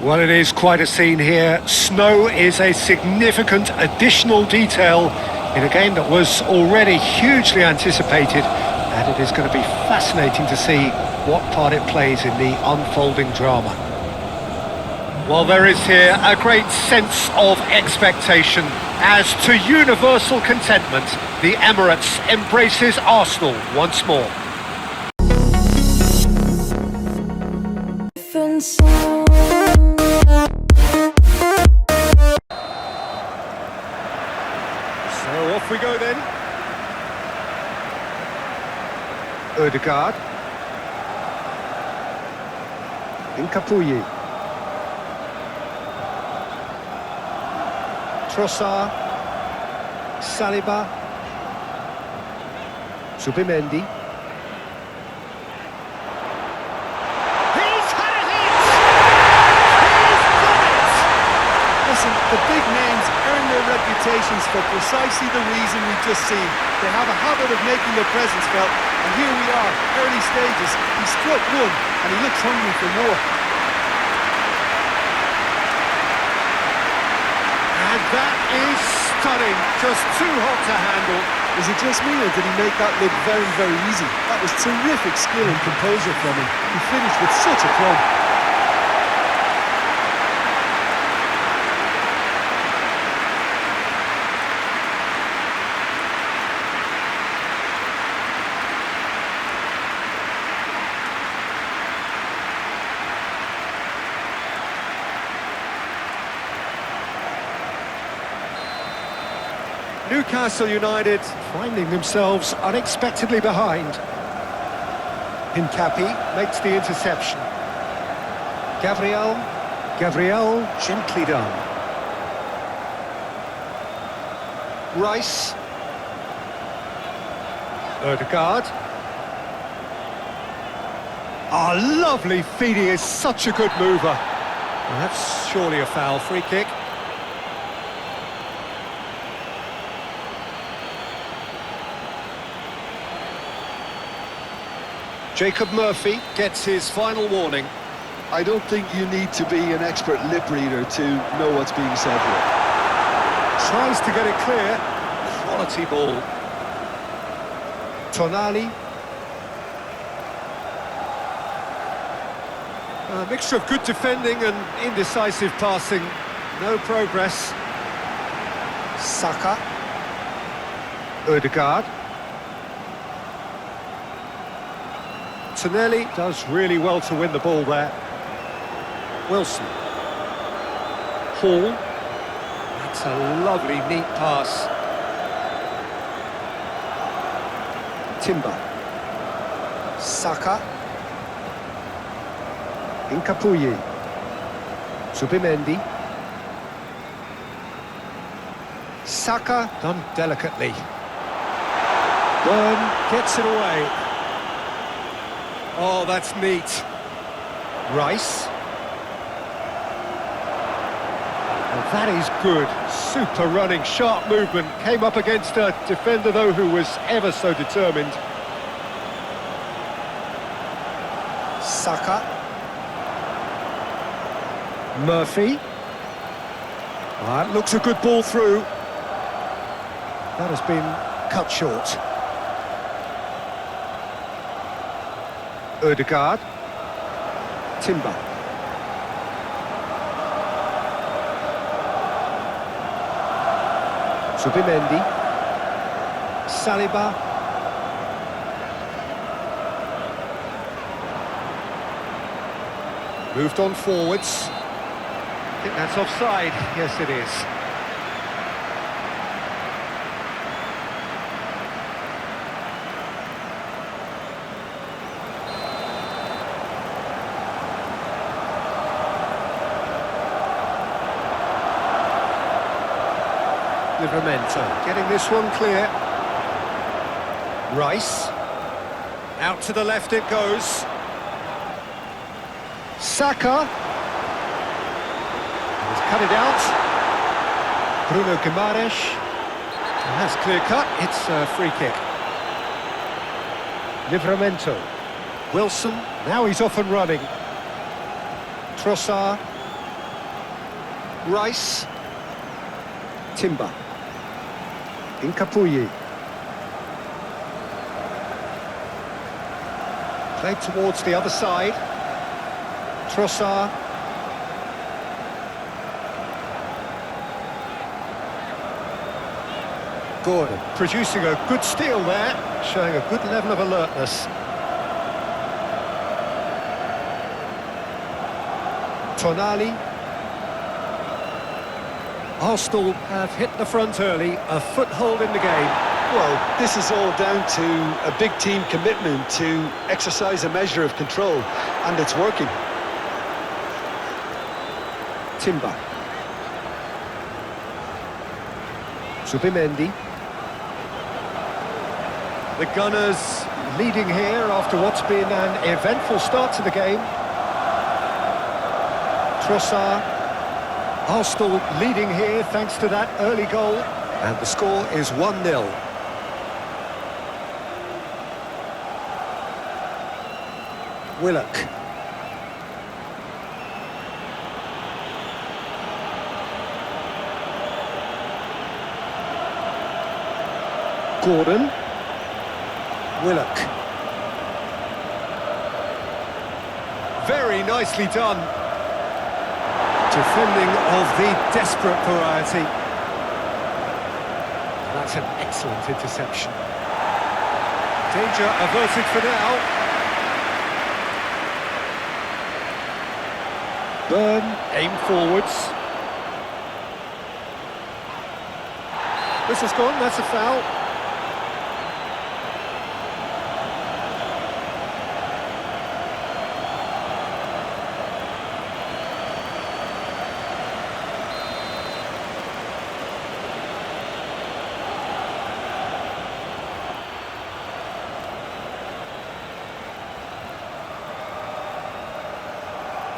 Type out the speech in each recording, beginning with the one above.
Well, it is quite a scene here. Snow is a significant additional detail in a game that was already hugely anticipated, and it is going to be fascinating to see what part it plays in the unfolding drama. Well, there is here a great sense of expectation as, to universal contentment, the Emirates embraces Arsenal once more. So off we go then. Ødegaard. Impeccable. Trossard. Saliba. Subimendi. The big names earn their reputations for precisely the reason we've just seen. They have a habit of making their presence felt, and here we are, early stages. He struck one, and he looks hungry for more. And that is stunning, just too hot to handle. Is it just me, or did he make that look very, very easy? That was terrific skill and composure from him. He finished with such a plumb. Newcastle United finding themselves unexpectedly behind. Impeccable makes the interception. Gabriel gently done. Rice. Ødegaard. Lovely feed, he is such a good mover. Well, that's surely a foul. Free kick. Jacob Murphy gets his final warning. I don't think you need to be an expert lip reader to know what's being said here. Tries to get it clear. Quality ball. Tonali. A mixture of good defending and indecisive passing. No progress. Saka. Ødegaard. Tonali does really well to win the ball there. Wilson. Hall. That's a lovely, neat pass. Timber. Saka. Impeccable. Subimendi. Saka done delicately. Burn gets it away. Oh, that's neat. Rice. Well, that is good. Super running, sharp movement. Came up against a defender, though, who was ever so determined. Saka. Murphy. That looks a good ball through. That has been cut short. Ødegaard. Timber. Subimendi. Saliba. Moved on forwards. I think that's offside. Yes, it is. Livramento getting this one clear. Rice. Out to the left it goes. Saka. He's cut it out. Bruno Guimaraes. That's clear cut. It's a free kick. Livramento. Wilson. Now he's off and running. Trossard. Rice. Timber. Incapuyi. Played towards the other side. Trossard. Gordon producing a good steal there, showing a good level of alertness. Tonali. Arsenal have hit the front early, a foothold in the game. Well, this is all down to a big team commitment to exercise a measure of control, and it's working. Timber. Zubimendi. The Gunners leading here after what's been an eventful start to the game. Trossard. Arsenal leading here thanks to that early goal. And the score is 1-0. Willock. Gordon. Willock. Very nicely done. Defending of the desperate variety. That's an excellent interception. Danger averted for now. Burn, aim forwards. Whistle's gone, that's a foul.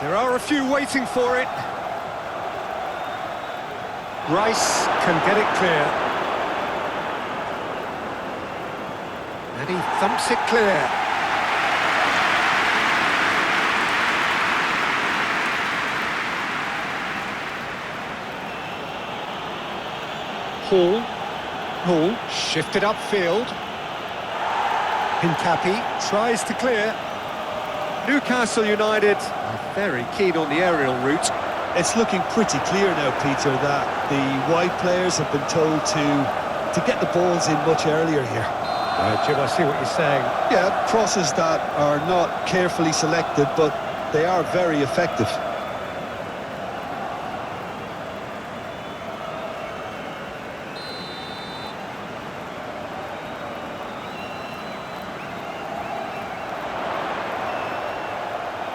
There are a few waiting for it. Rice can get it clear. And he thumps it clear. Hall shifted upfield. Hincapi tries to clear. Newcastle United are very keen on the aerial route. It's looking pretty clear now, Peter, that the wide players have been told to get the balls in much earlier here. Jim, I see what you're saying. Yeah, crosses that are not carefully selected, but they are very effective.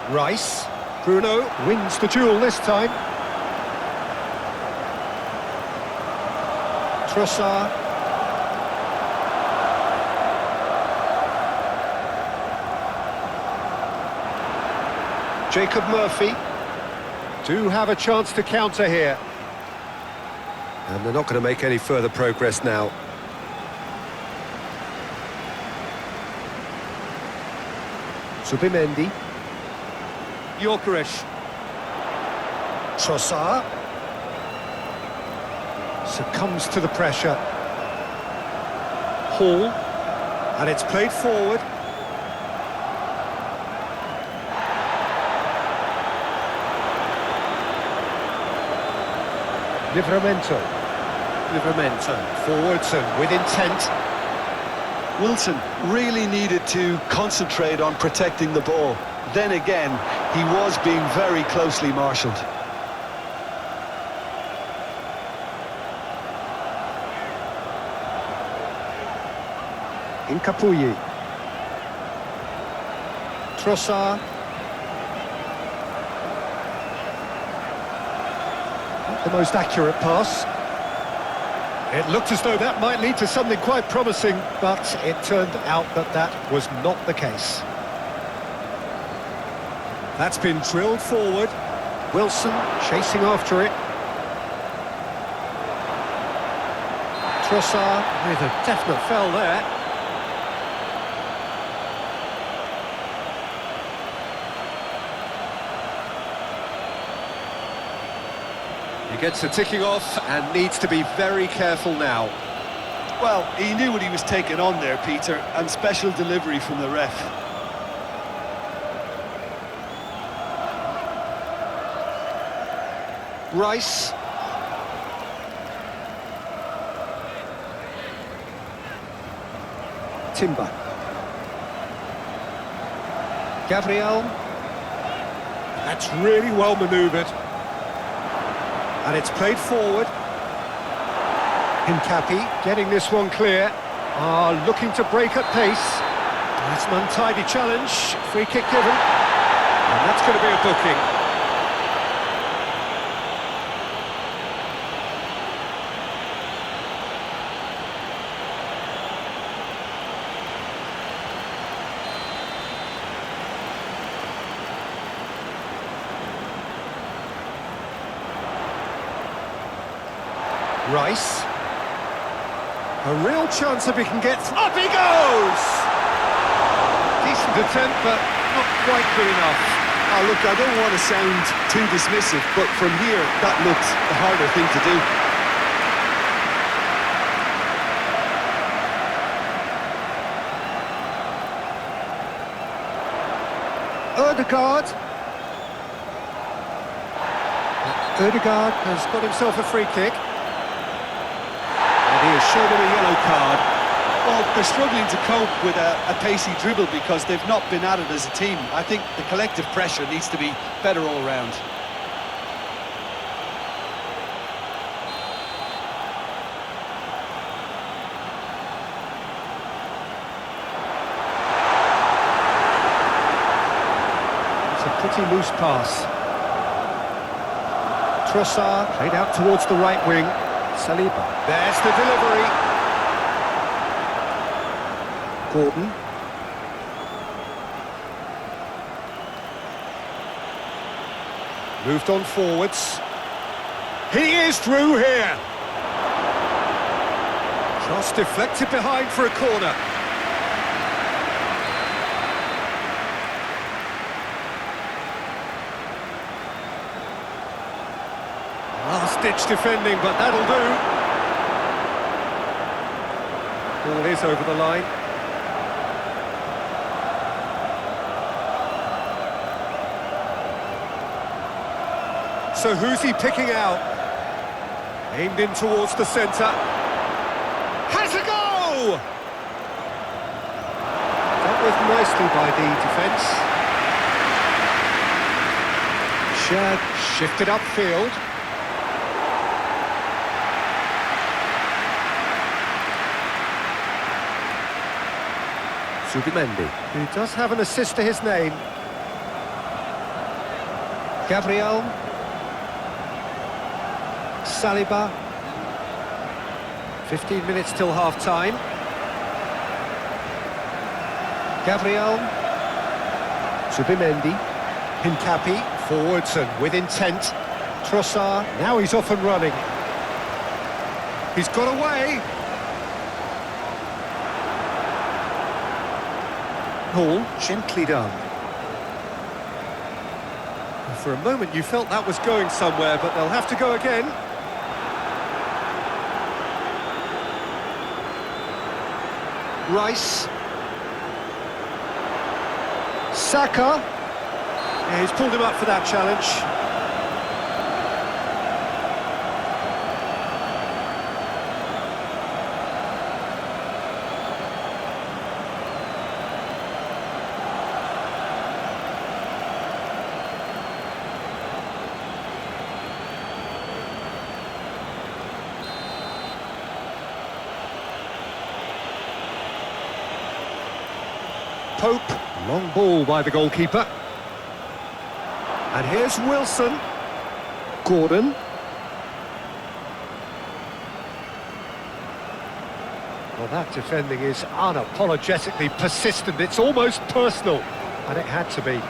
Rice. Bruno wins the duel this time. Trossard. Jacob Murphy do have a chance to counter here. And they're not going to make any further progress now. Zubimendi. Gyökeres. Trossard. Succumbs to the pressure. Hall. And it's played forward. Livramento. Forwards and with intent. Wilson really needed to concentrate on protecting the ball. Then again, he was being very closely marshalled. Incapuyi. Trossard. Not the most accurate pass. It looked as though that might lead to something quite promising, but it turned out that that was not the case. That's been drilled forward. Wilson chasing after it. Trossard with a definite foul there. He gets the ticking off and needs to be very careful now. Well, he knew what he was taking on there, Peter, and special delivery from the ref. Rice. Timber. Gabriel. That's really well manoeuvred. And it's played forward. Impeccable getting this one clear. Looking to break at pace. That's an untidy challenge. Free kick given. And that's going to be a booking. Rice. A real chance if he can get... Up he goes! Decent attempt, but not quite good enough. Oh, look, I don't want to sound too dismissive, but from here, that looked the harder thing to do. Odegaard. Odegaard has got himself a free kick. And he has shown him a yellow card. Well, they're struggling to cope with a pacey dribble because they've not been at it as a team. I think the collective pressure needs to be better all round. It's a pretty loose pass. Trossard played out towards the right wing. Saliba. There's the delivery. Gordon. Moved on forwards. He is through here. Cross deflected behind for a corner. Last-ditch defending, but that'll do. Ball is over the line. So who's he picking out? Aimed in towards the centre. Has a go! Dealt with nicely by the defence. Shad shifted upfield. Subimendi, who does have an assist to his name. Gabriel. Saliba. 15 minutes till half-time. Gabriel. Subimendi. Impeccable, forwards and with intent. Trossard, now he's off and running. He's got away. Hall, gently done. And for a moment you felt that was going somewhere, but they'll have to go again. Rice. Saka. Yeah, he's pulled him up for that challenge. Pope, long ball by the goalkeeper. And here's Wilson. Gordon. Well, that defending is unapologetically persistent. It's almost personal. And it had to be.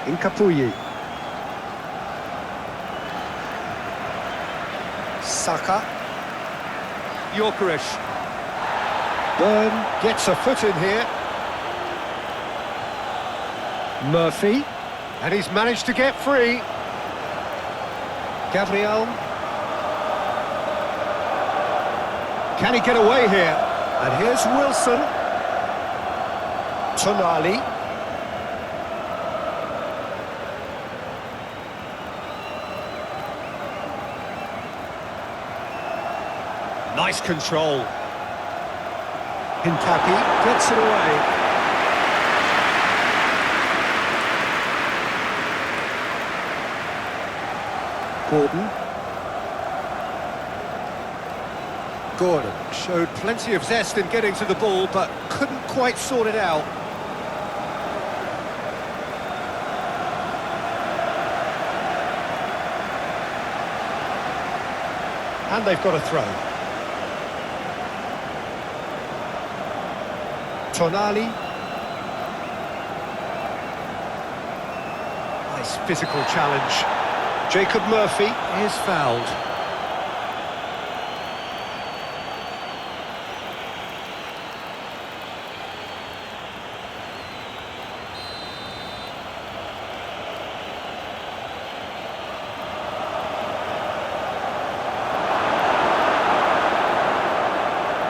Impeccable. Saka. Gyökeres. Byrne gets a foot in here. Murphy. And he's managed to get free. Gabriel. Can he get away here? And here's Wilson. Tonali. Nice control. Impeccable gets it away. Gordon showed plenty of zest in getting to the ball, but couldn't quite sort it out. And they've got a throw. Tonali. Nice physical challenge. Jacob Murphy is fouled.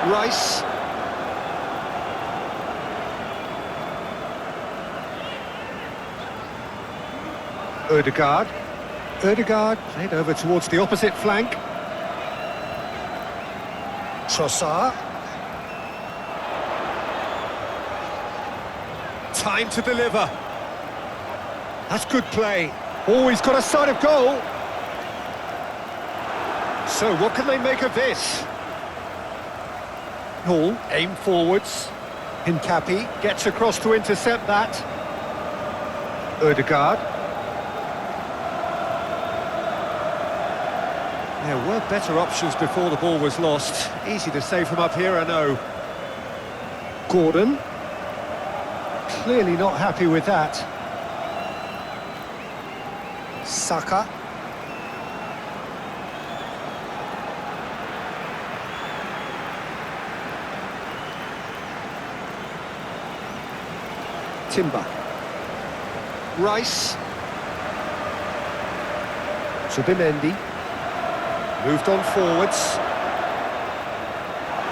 Rice. Ødegaard. Ødegaard played over towards the opposite flank. Trossard. Time to deliver. That's good play. Oh, he's got a sight of goal. So what can they make of this? Hall, aim forwards. Hincapi gets across to intercept that. Ødegaard. There were better options before the ball was lost. Easy to say from up here, I know. Gordon. Clearly not happy with that. Saka. Timber. Rice. Subimendi. Moved on forwards.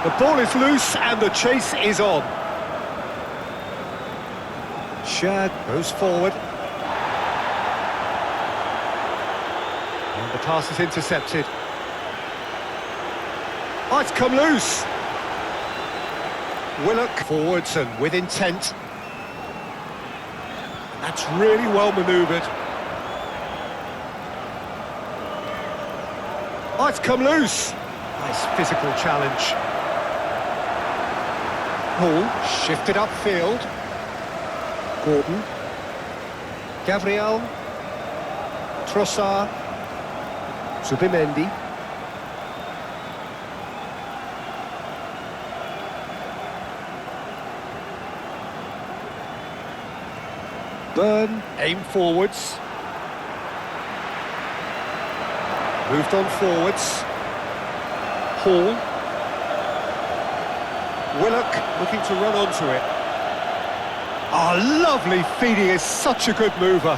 The ball is loose and the chase is on. Shad goes forward. And the pass is intercepted. Oh, it's come loose. Willock forwards and with intent. That's really well manoeuvred. Oh, it's come loose. Nice physical challenge. Hall shifted upfield. Gordon. Gabriel. Trossard. Subimendi. Burn, aim forwards. Moved on forwards. Hall. Willock looking to run onto it. Oh, lovely feeding, is such a good mover.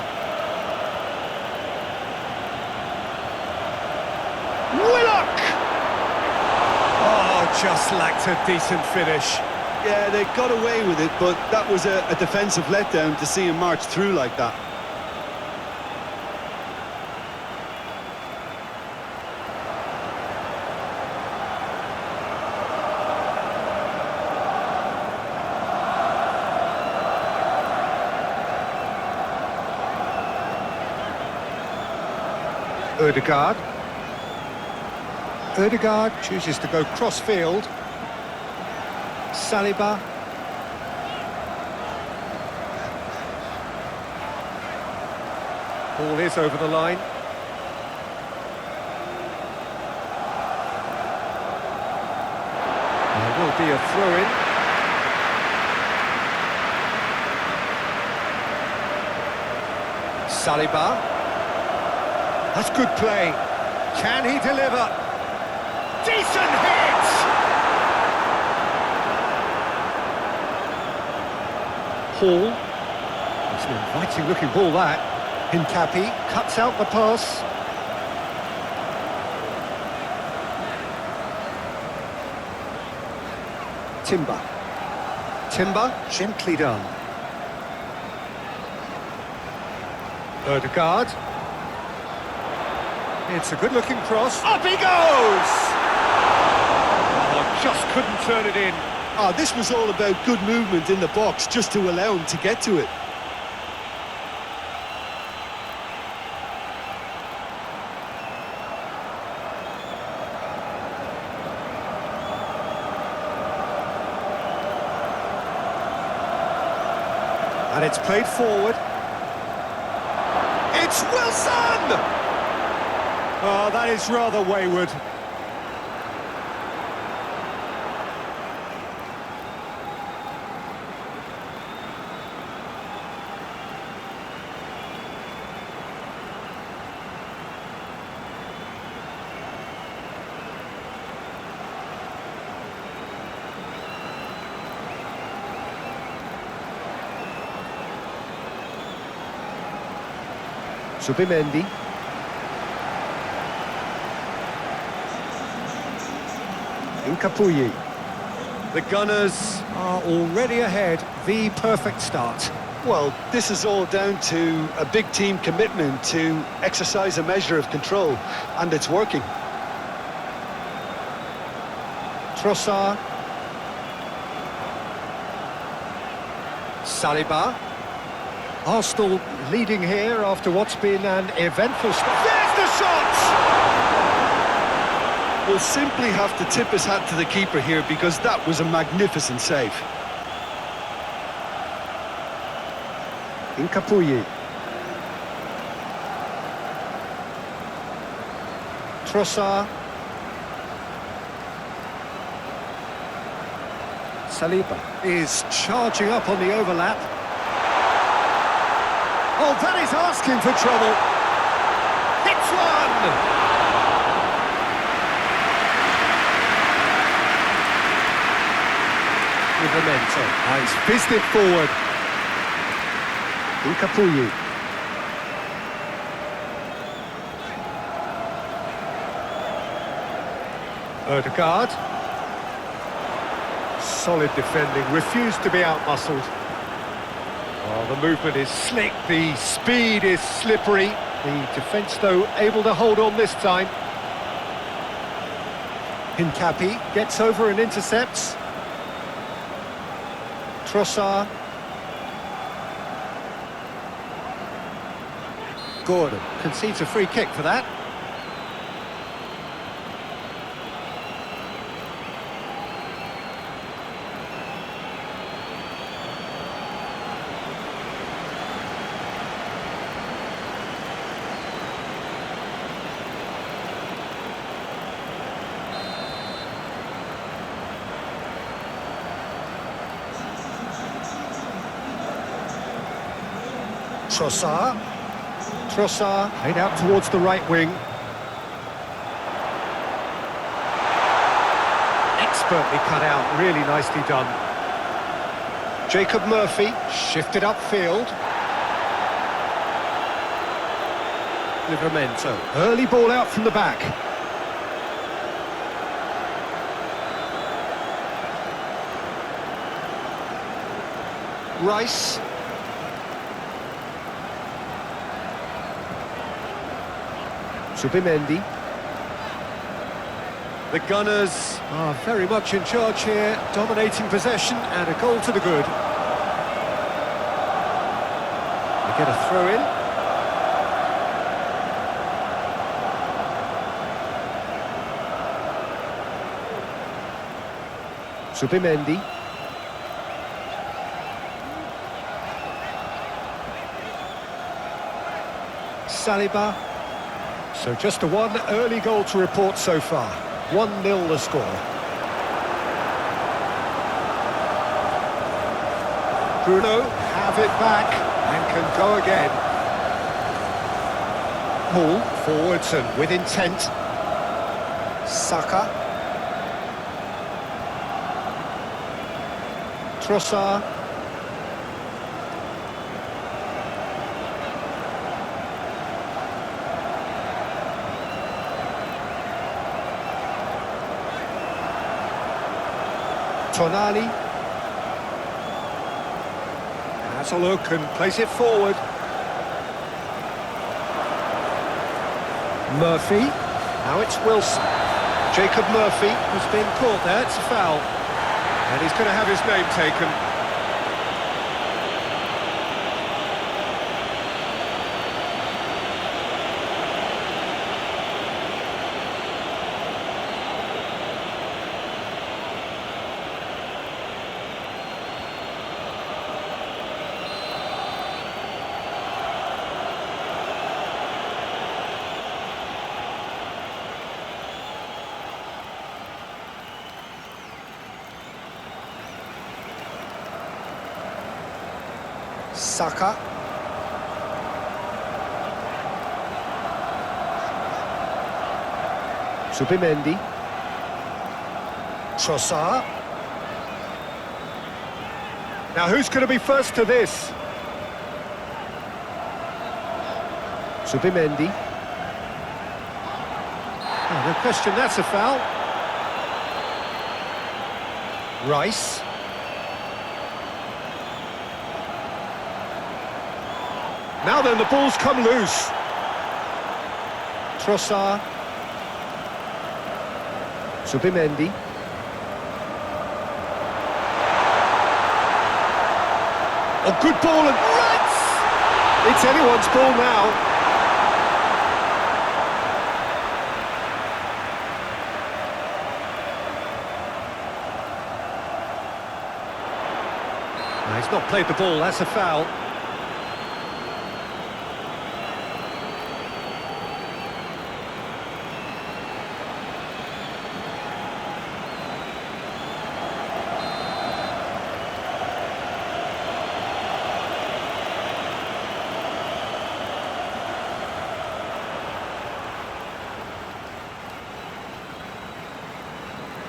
Willock! Oh, just lacked a decent finish. Yeah, they got away with it, but that was a defensive letdown to see him march through like that. Ødegaard. Ødegaard chooses to go cross-field. Saliba. Ball is over the line. There will be a throw-in. Saliba. That's good play. Can he deliver? Decent hit! Hall. It's an inviting looking ball, that. Hincapi cuts out the pass. Timber, gently done. Ødegaard. It's a good-looking cross. Up he goes! Oh, just couldn't turn it in. Oh, this was all about good movement in the box, just to allow him to get to it. And it's played forward. It's Wilson! Oh, that is rather wayward. Subimendi. Incapuyi. The Gunners are already ahead. The perfect start. Well, this is all down to a big team commitment to exercise a measure of control, and it's working. Trossard. Saliba. Arsenal leading here after what's been an eventful start. There's the shot! We'll simply have to tip his hat to the keeper here, because that was a magnificent save. Incapuyi. Trossard. Saliba is charging up on the overlap. Oh, that is asking for trouble. Hits one! Livramento. He's fizzed it forward. Incapuyi. Ødegaard. Solid defending, refused to be out-muscled. Oh, the movement is slick, the speed is slippery. The defence, though, able to hold on this time. Hincapi gets over and intercepts. Trossard. Gordon concedes a free kick for that. Trossard, played out towards the right wing. Expertly cut out, really nicely done. Jacob Murphy, shifted upfield. Livramento, early ball out from the back. Rice. Subimendi. The Gunners are very much in charge here, dominating possession and a goal to the good. They get a throw in. Subimendi. Saliba. So just a one early goal to report so far. 1-0 the score. Bruno have it back and can go again. Paul forwards and with intent. Saka. Trossard. Tonali. Has a look and plays it forward. Murphy. Now it's Wilson. Jacob Murphy has been caught there. It's a foul. And he's going to have his name taken. Saka. Zubimendi. Trossard. Now who's going to be first to this? Zubimendi. Oh, no question, that's a foul. Rice. Now then, the ball's come loose. Trossard. Zubimendi. A good ball and right! It's anyone's ball now. No, he's not played the ball, that's a foul.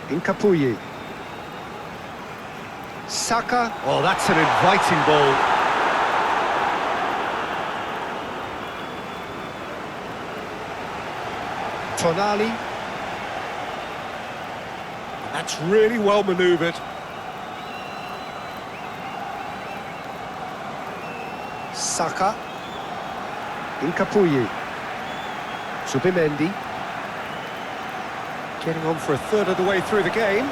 Impeccable. Saka. Oh, that's an inviting ball. Tonali. That's really well manoeuvred. Saka. Impeccable. Zubimendi. Getting on for a third of the way through the game.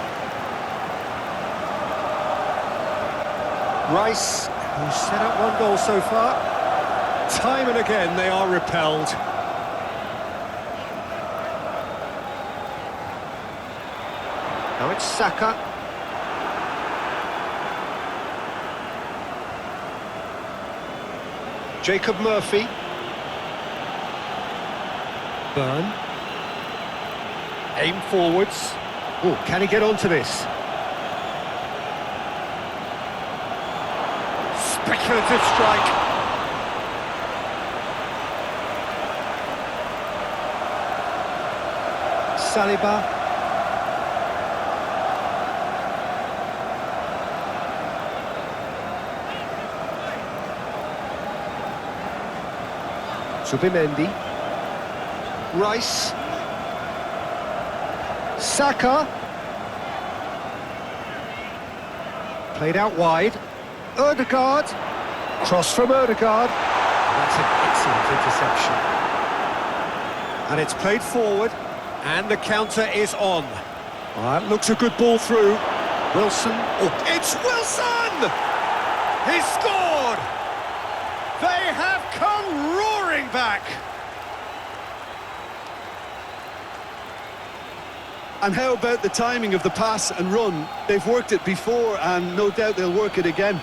Rice, who's set up one goal so far. Time and again they are repelled. Now it's Saka. Jacob Murphy. Burn. Aim forwards. Oh, can he get onto this? Speculative strike. Saliba. Zubimendi. Rice. Saka. Played out wide. Ødegaard. Cross from Ødegaard. That's an excellent interception. And it's played forward. And the counter is on. Well, that looks a good ball through. Wilson. Oh, it's Wilson! He scored! They have come roaring back. And how about the timing of the pass and run? They've worked it before and no doubt they'll work it again.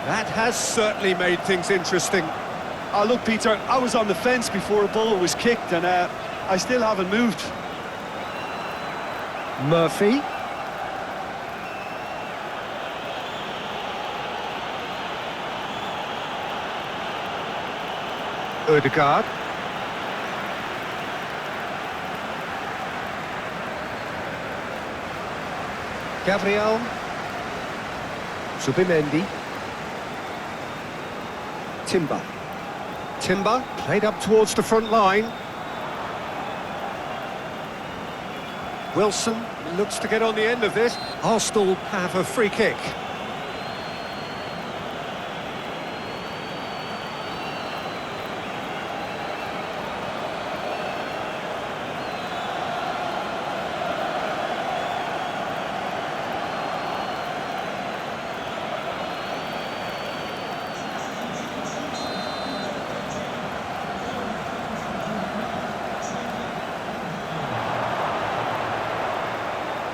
That has certainly made things interesting. Oh, look, Peter, I was on the fence before a ball was kicked, and I still haven't moved. Murphy. Ødegaard. Gabriel. Subimendi. Timber. Timber played up towards the front line. Wilson looks to get on the end of this. Arsenal have a free kick.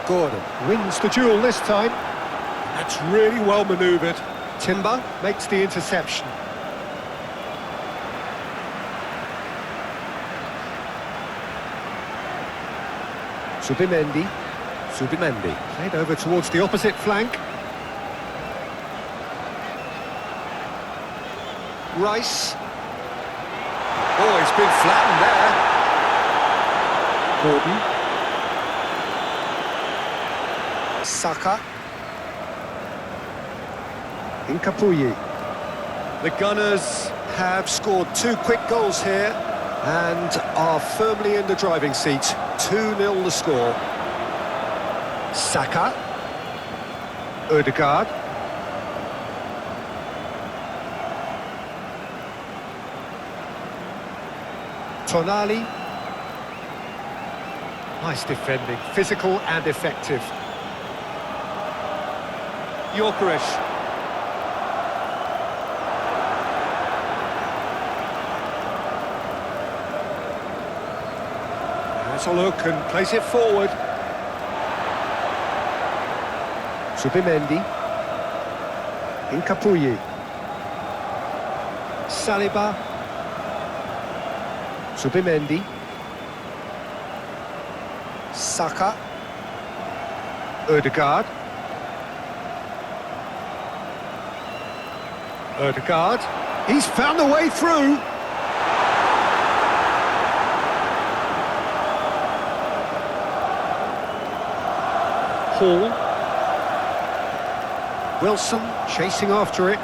Gordon wins the duel this time. That's really well manoeuvred. Timber makes the interception. Subimendi. Subimendi played over towards the opposite flank. Rice. Oh, he's been flattened there. Gordon. Saka. Incapuyi. The Gunners have scored 2 quick goals here and are firmly in the driving seat. 2-0 the score. Saka. Ødegaard. Tonali. Nice defending, physical and effective. Gyökeres. Has a look and plays it forward. Subimendi. Incapuyi. Saliba. Subimendi. Saka. Ødegaard. Ødegaard, he's found a way through. Hall. Wilson chasing after it.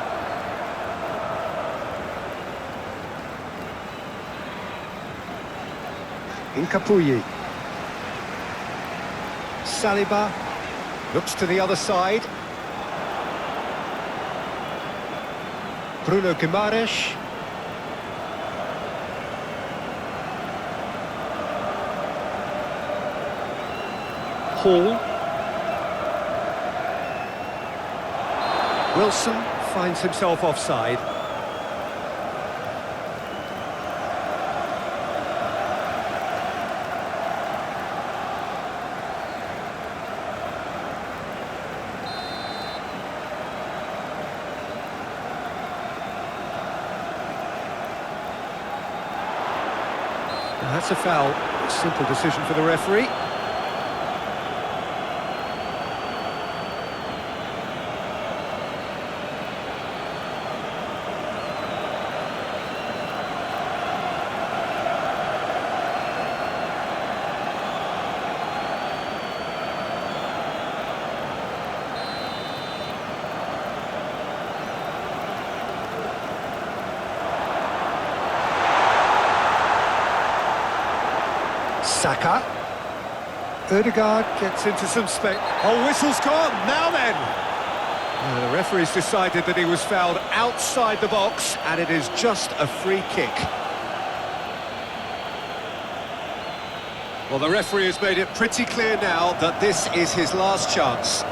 Incapuyi. Saliba looks to the other side. Bruno Guimaraes. Hall. Wilson finds himself offside. That's a foul. A simple decision for the referee. Saka. Ødegaard gets into some space. Oh, whistle's gone. Now then. The referee's decided that he was fouled outside the box, and it is just a free kick. Well, the referee has made it pretty clear now that this is his last chance.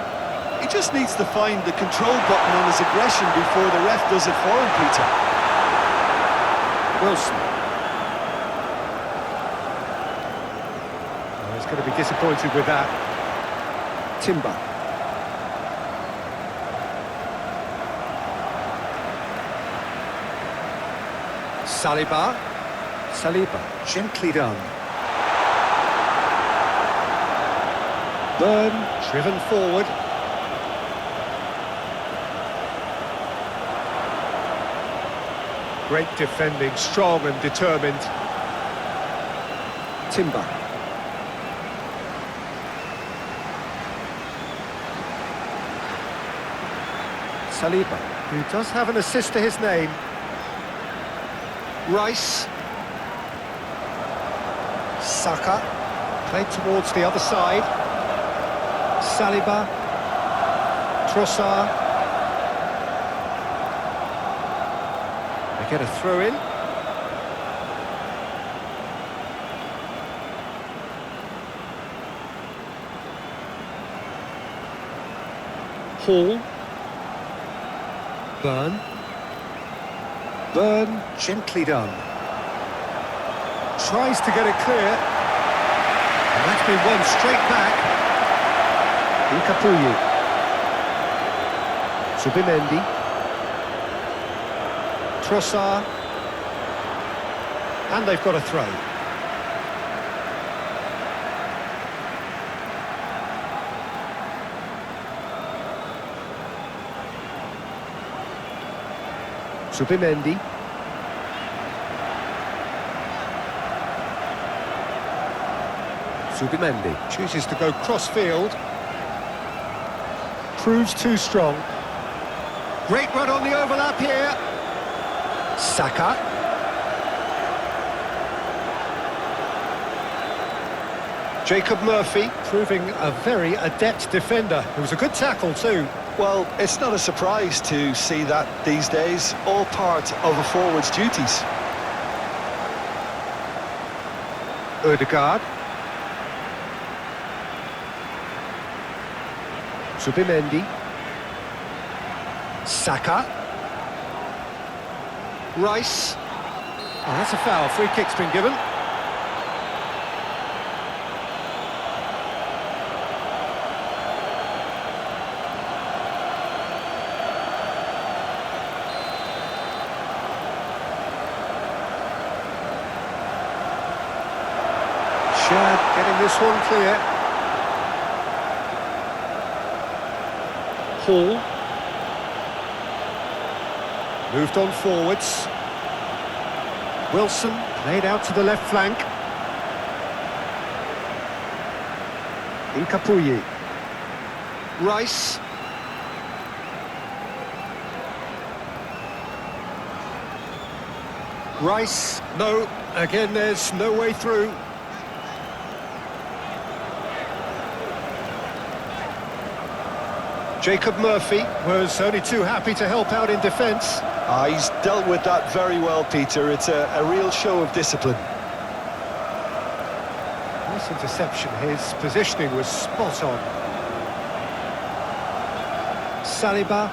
He just needs to find the control button on his aggression before the ref does it for him, Peter. Wilson. He's going to be disappointed with that. Timber. Saliba. Saliba, gently done. Burn, driven forward. Great defending, strong and determined. Timber. Saliba, who does have an assist to his name. Rice. Saka, played towards the other side. Saliba. Trossard. They get a throw in. Hall. Burn. Burn, gently done. Tries to get it clear. And that's been won straight back. Impeccable. Subimendi. Trossard. And they've got a throw. Subimendi. Subimendi chooses to go cross-field. Proves too strong. Great run on the overlap here. Saka. Jacob Murphy, proving a very adept defender. It was a good tackle too. Well, it's not a surprise to see that these days, all part of a forward's duties. Odegaard. Subimendi. Saka. Rice. Oh, that's a foul. Free kick's been given. Shad getting this one clear. Hall. Moved on forwards. Wilson played out to the left flank. Impeccable. Rice. Rice. No. Again, there's no way through. Jacob Murphy was only too happy to help out in defence. He's dealt with that very well, Peter. It's a real show of discipline. Nice interception. His positioning was spot on. Saliba.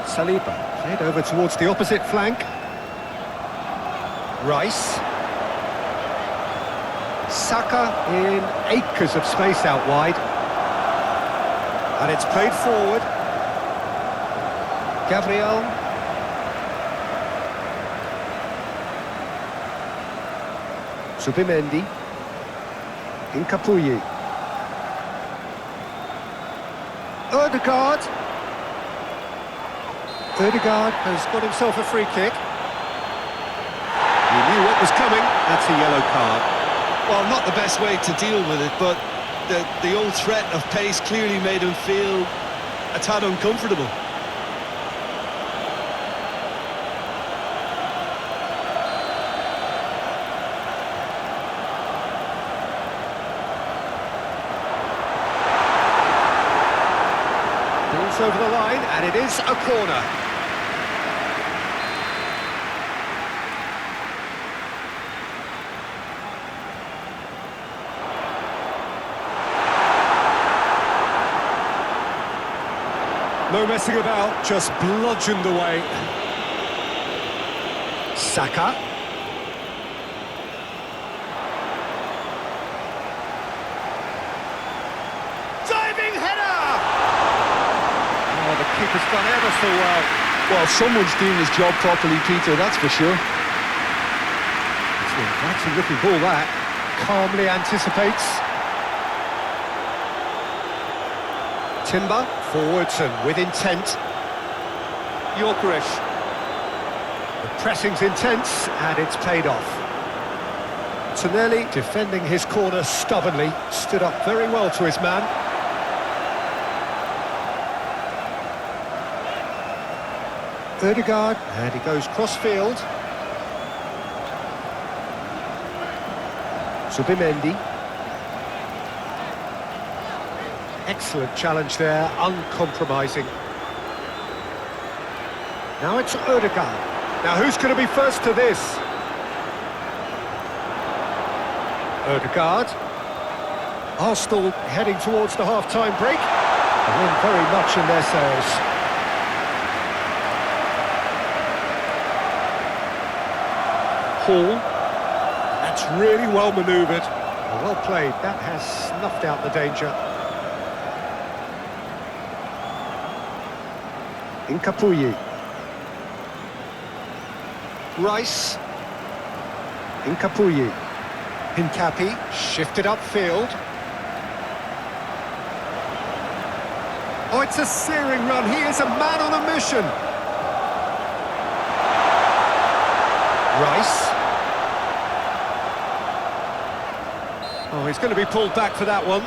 Saliba played over towards the opposite flank. Rice. Saka in acres of space out wide. And it's played forward. Gabriel. Subimendi. Impeccable. Odegaard. Odegaard has got himself a free kick. He knew what was coming. That's a yellow card. Well, not the best way to deal with it, but the old threat of pace clearly made him feel a tad uncomfortable. Ball's over the line, and it is a corner. No messing about, just bludgeoned away. Saka. Diving goalkeeper's done ever so well. Well, someone's doing his job properly, Peter, that's for sure. It's an inviting looking ball, that. Calmly anticipates. Timber, forwards and with intent. Gyökeres. The pressing's intense, and it's paid off. Tonelli, defending his corner stubbornly, stood up very well to his man. Ødegaard, and he goes cross-field. Zubimendi. Excellent challenge there, uncompromising. Now it's Ødegaard. Now who's going to be first to this? Ødegaard. Arsenal heading towards the half-time break. And in very much in their sails. Hall. That's really well manoeuvred. Well played. That has snuffed out the danger. Incapuyi. Rice. Incapuyi. Hincapi shifted upfield. Oh, it's a searing run. He is a man on a mission. Rice. Oh, he's going to be pulled back for that one.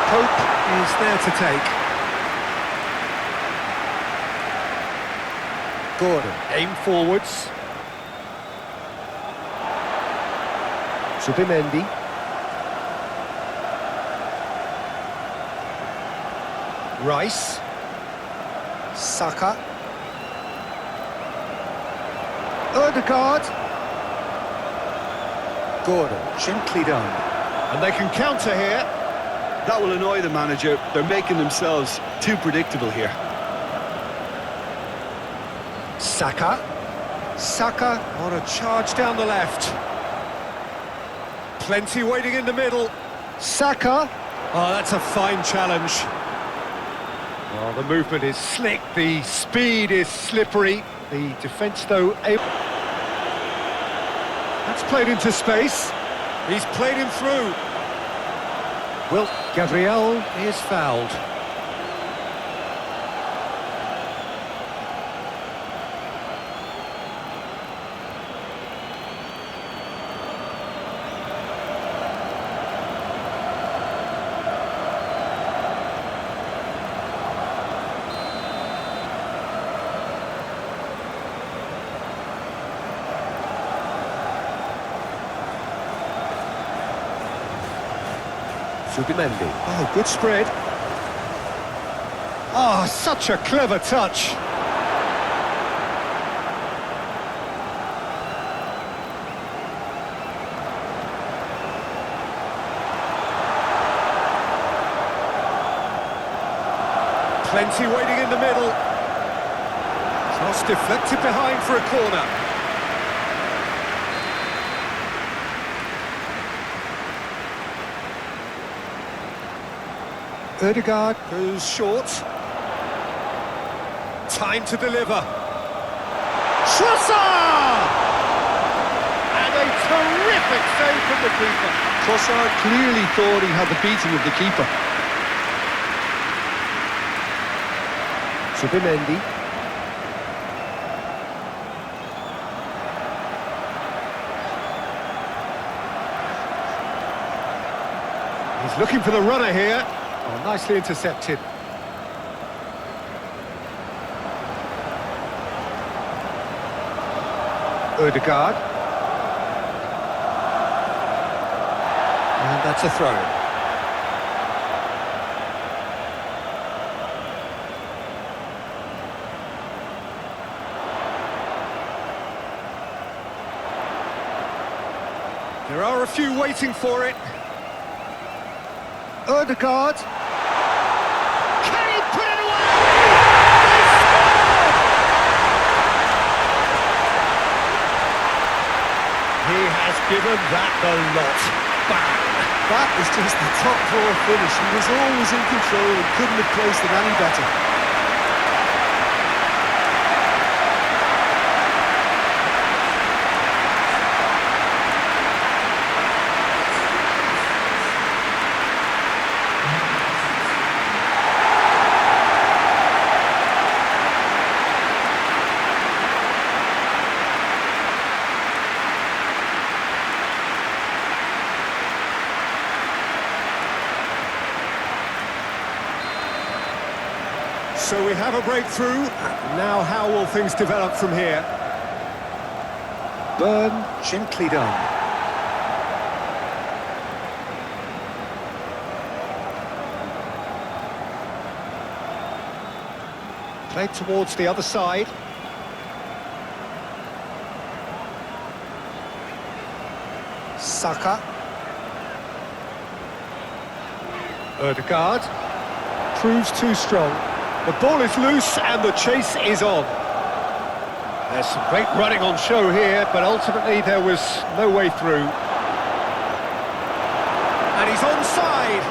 Pope is there to take. Gordon, aim forwards. Zubimendi. Rice. Saka. Ødegaard. Gordon, gently done. And they can counter here. That will annoy the manager. They're making themselves too predictable here. Saka. Saka on a charge down the left. Plenty waiting in the middle. Saka. Oh, that's a fine challenge. Oh, the movement is slick, the speed is slippery. The defence, though, able... That's played into space. He's played him through. Well, Gabriel is fouled. Zubimendi. Oh, good spread. Oh, such a clever touch. Plenty waiting in the middle. Cross deflected behind for a corner. Ødegaard goes short. Time to deliver. Trossard! And a terrific save from the keeper. Trossard clearly thought he had the beating of the keeper. Zubimendi. He's looking for the runner here. Oh, nicely intercepted. Ødegaard. And that's a throw. There are a few waiting for it. Odegaard. Can he put it away? He scored! He has given that the lot. Bang! That is just the top drawer finish. He was always in control and couldn't have placed it any better. So we have a breakthrough. Now how will things develop from here? Burn, gently done. Played towards the other side. Saka. Odegaard. Proves too strong. The ball is loose and the chase is on. There's some great running on show here, but ultimately there was no way through. And he's onside.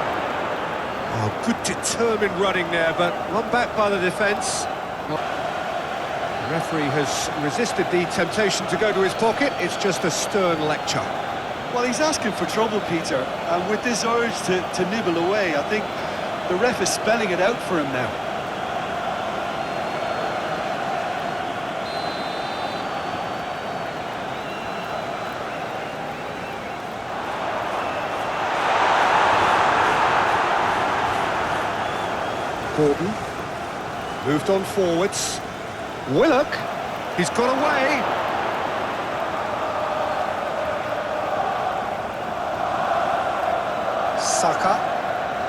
Oh, good determined running there, but one back by the defence. The referee has resisted the temptation to go to his pocket. It's just a stern lecture. Well, he's asking for trouble, Peter, and with this urge to nibble away, I think the ref is spelling it out for him now. Gordon, moved on forwards. Willock, he's got away.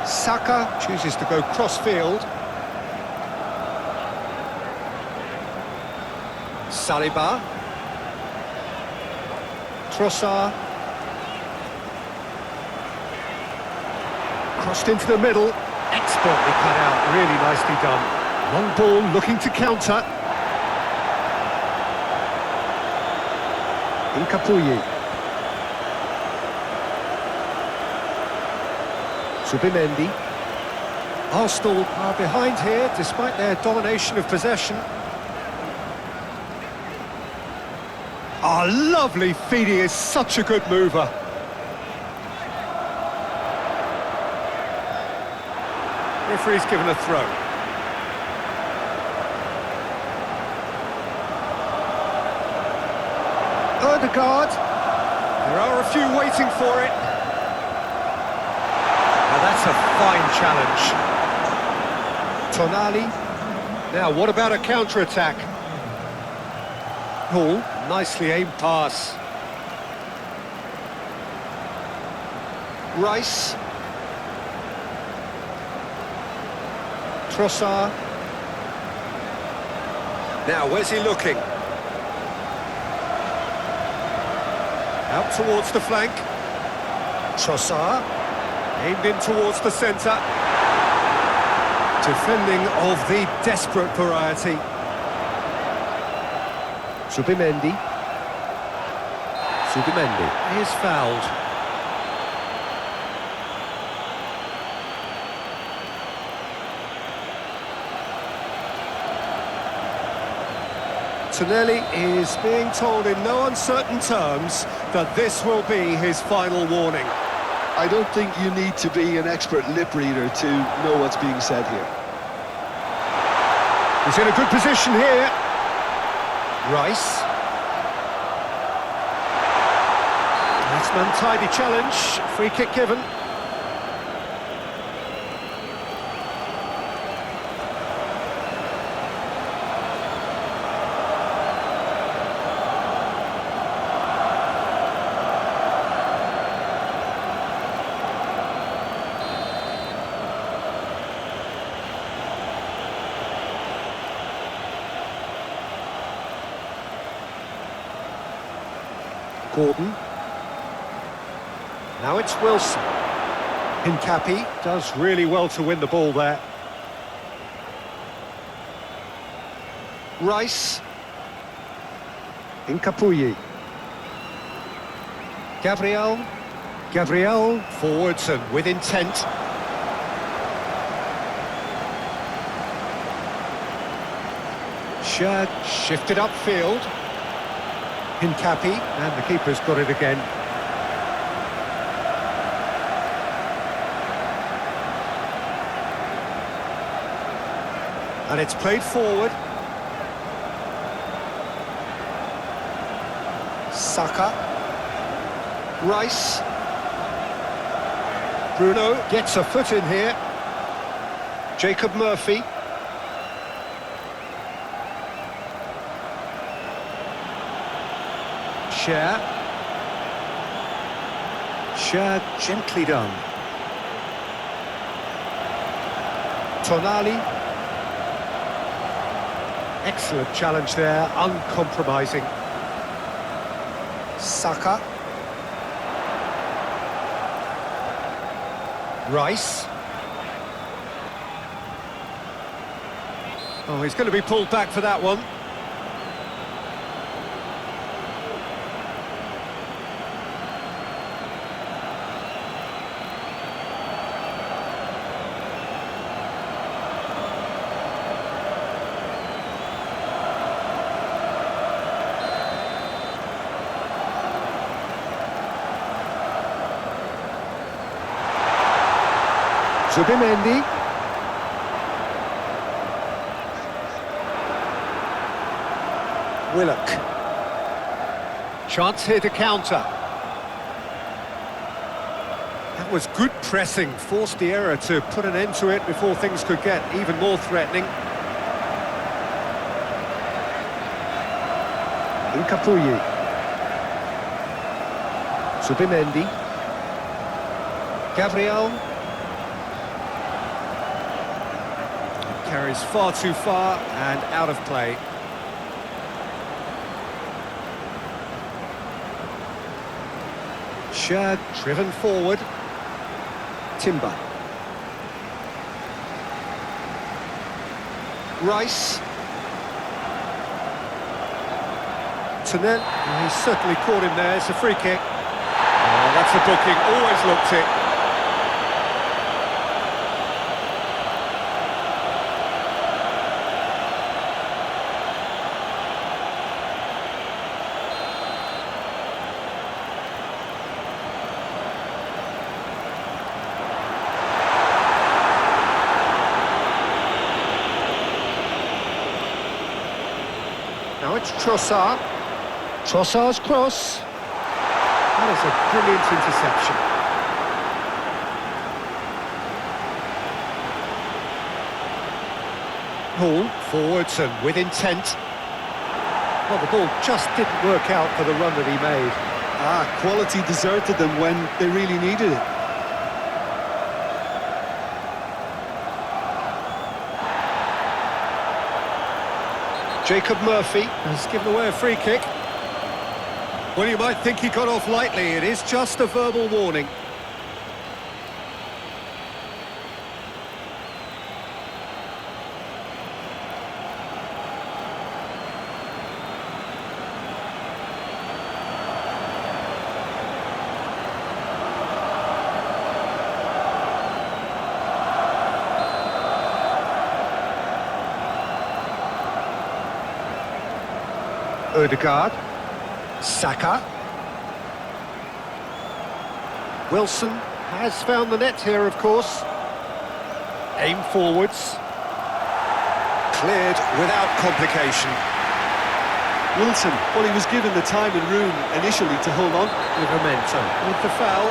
Saka chooses to go cross-field. Saliba. Trossard. Crossed into the middle. Expertly cut out, really nicely done. Long ball looking to counter. Impeccable. Zubimendi. Arsenal are behind here despite their domination of possession. Ah, lovely feed, he is such a good mover. Referee's given a throw. Odegaard. There are a few waiting for it. Now that's a fine challenge. Tonali. Now what about a counter-attack? Hall, nicely aimed pass. Rice. Trossard. Now, where's he looking? Out towards the flank. Trossard. Aimed in towards the centre. Defending of the desperate variety. Zubimendi. He is fouled. Tonali is being told in no uncertain terms that this will be his final warning. I don't think you need to be an expert lip reader to know what's being said here. He's in a good position here. Rice. That's an untidy challenge. Free kick given. Gordon. Now it's Wilson. Hincapi does really well to win the ball there. Rice. Hincapuyi. Gabriel forwards and with intent. Shad shifted upfield. Hincapi, and the keeper's got it again. And it's played forward. Saka. Rice. Bruno gets a foot in here. Jacob Murphy. Share gently done. Tonali. Excellent challenge there, uncompromising. Saka. Rice. Oh, he's going to be pulled back for that one. Zubimendi. Willock. Chance here to counter. That was good pressing, forced the error to put an end to it before things could get even more threatening. Hincapuyi. Zubimendi. Gabriel. Carries far too far and out of play. Shad driven forward. Timber. Rice. Tunnel. He's certainly caught him there. It's a free kick. Oh, that's a booking. Always looked it. Now it's Trossard. Trossard's cross. That is a brilliant interception. Hall forwards and with intent. Well, the ball just didn't work out for the run that he made. Quality deserted them when they really needed it. Jacob Murphy has given away a free kick. Well, you might think he got off lightly. It is just a verbal warning. Odegaard. Saka. Wilson has found the net here, of course. Aim forwards. Cleared without complication. Wilson, well, he was given the time and room initially to hold on. With momentum. With the foul.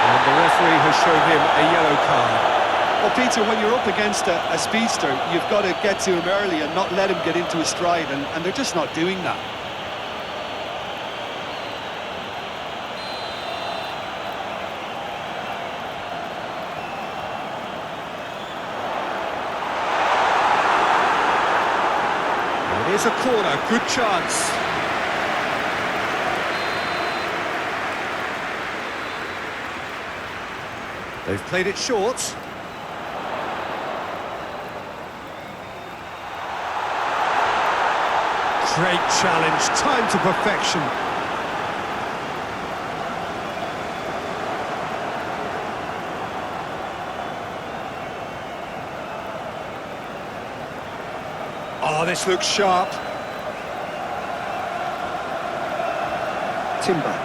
And the referee has shown him a yellow card. Well, Peter, when you're up against a speedster, you've got to get to him early and not let him get into his stride, and they're just not doing that. It is a corner, good chance. They've played it short. Great challenge, time to perfection. Oh, this looks sharp. Timber.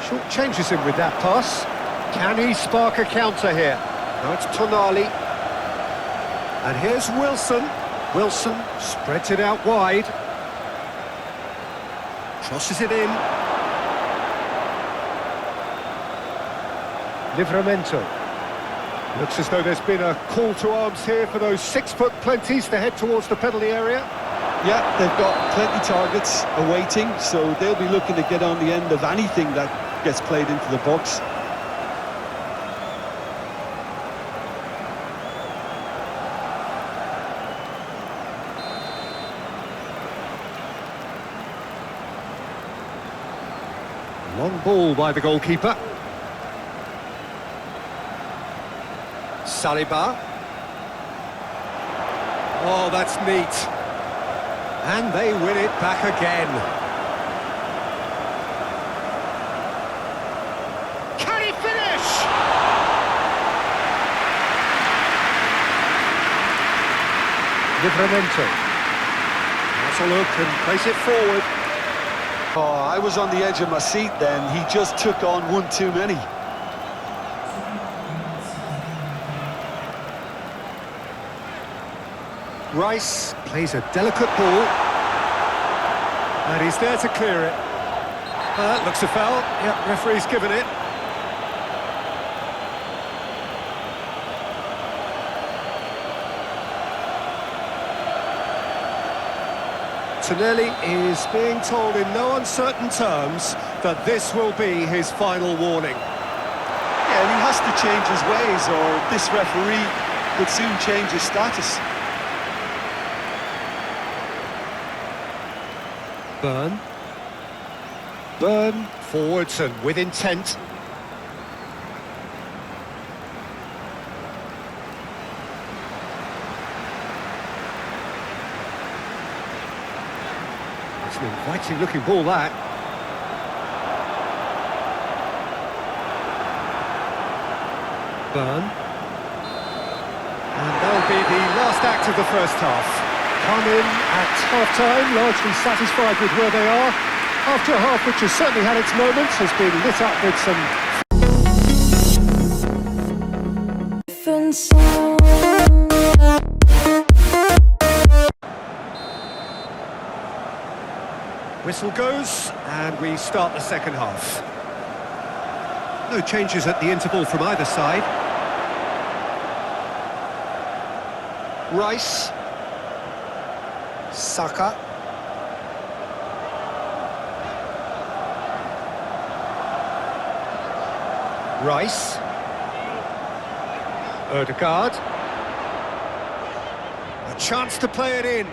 Short changes him with that pass. Can he spark a counter here? Now it's Tonali. And here's Wilson. Wilson spreads it out wide. Crosses it in. Livramento. Looks as though there's been a call to arms here for those 6-foot plenties to head towards the penalty area. Yeah, they've got plenty targets awaiting, so they'll be looking to get on the end of anything that gets played into the box. Long ball by the goalkeeper. Saliba. Oh, that's neat. And they win it back again. Can he finish? Livramento. That's a look and place it forward. Oh, I was on the edge of my seat then. He just took on one too many. Rice plays a delicate ball. And he's there to clear it. That looks a foul. Yep, referee's given it. Tonelli is being told in no uncertain terms that this will be his final warning. Yeah, and he has to change his ways, or this referee could soon change his status. Burn forwards and with intent. It's an inviting looking ball, that. Burn. And that'll be the last act of the first half. Come in at half-time, largely satisfied with where they are, after a half which has certainly had its moments, has been lit up with some... Whistle goes, and we start the second half. No changes at the interval from either side. Rice. Saka. Rice. Ødegaard. A chance to play it in.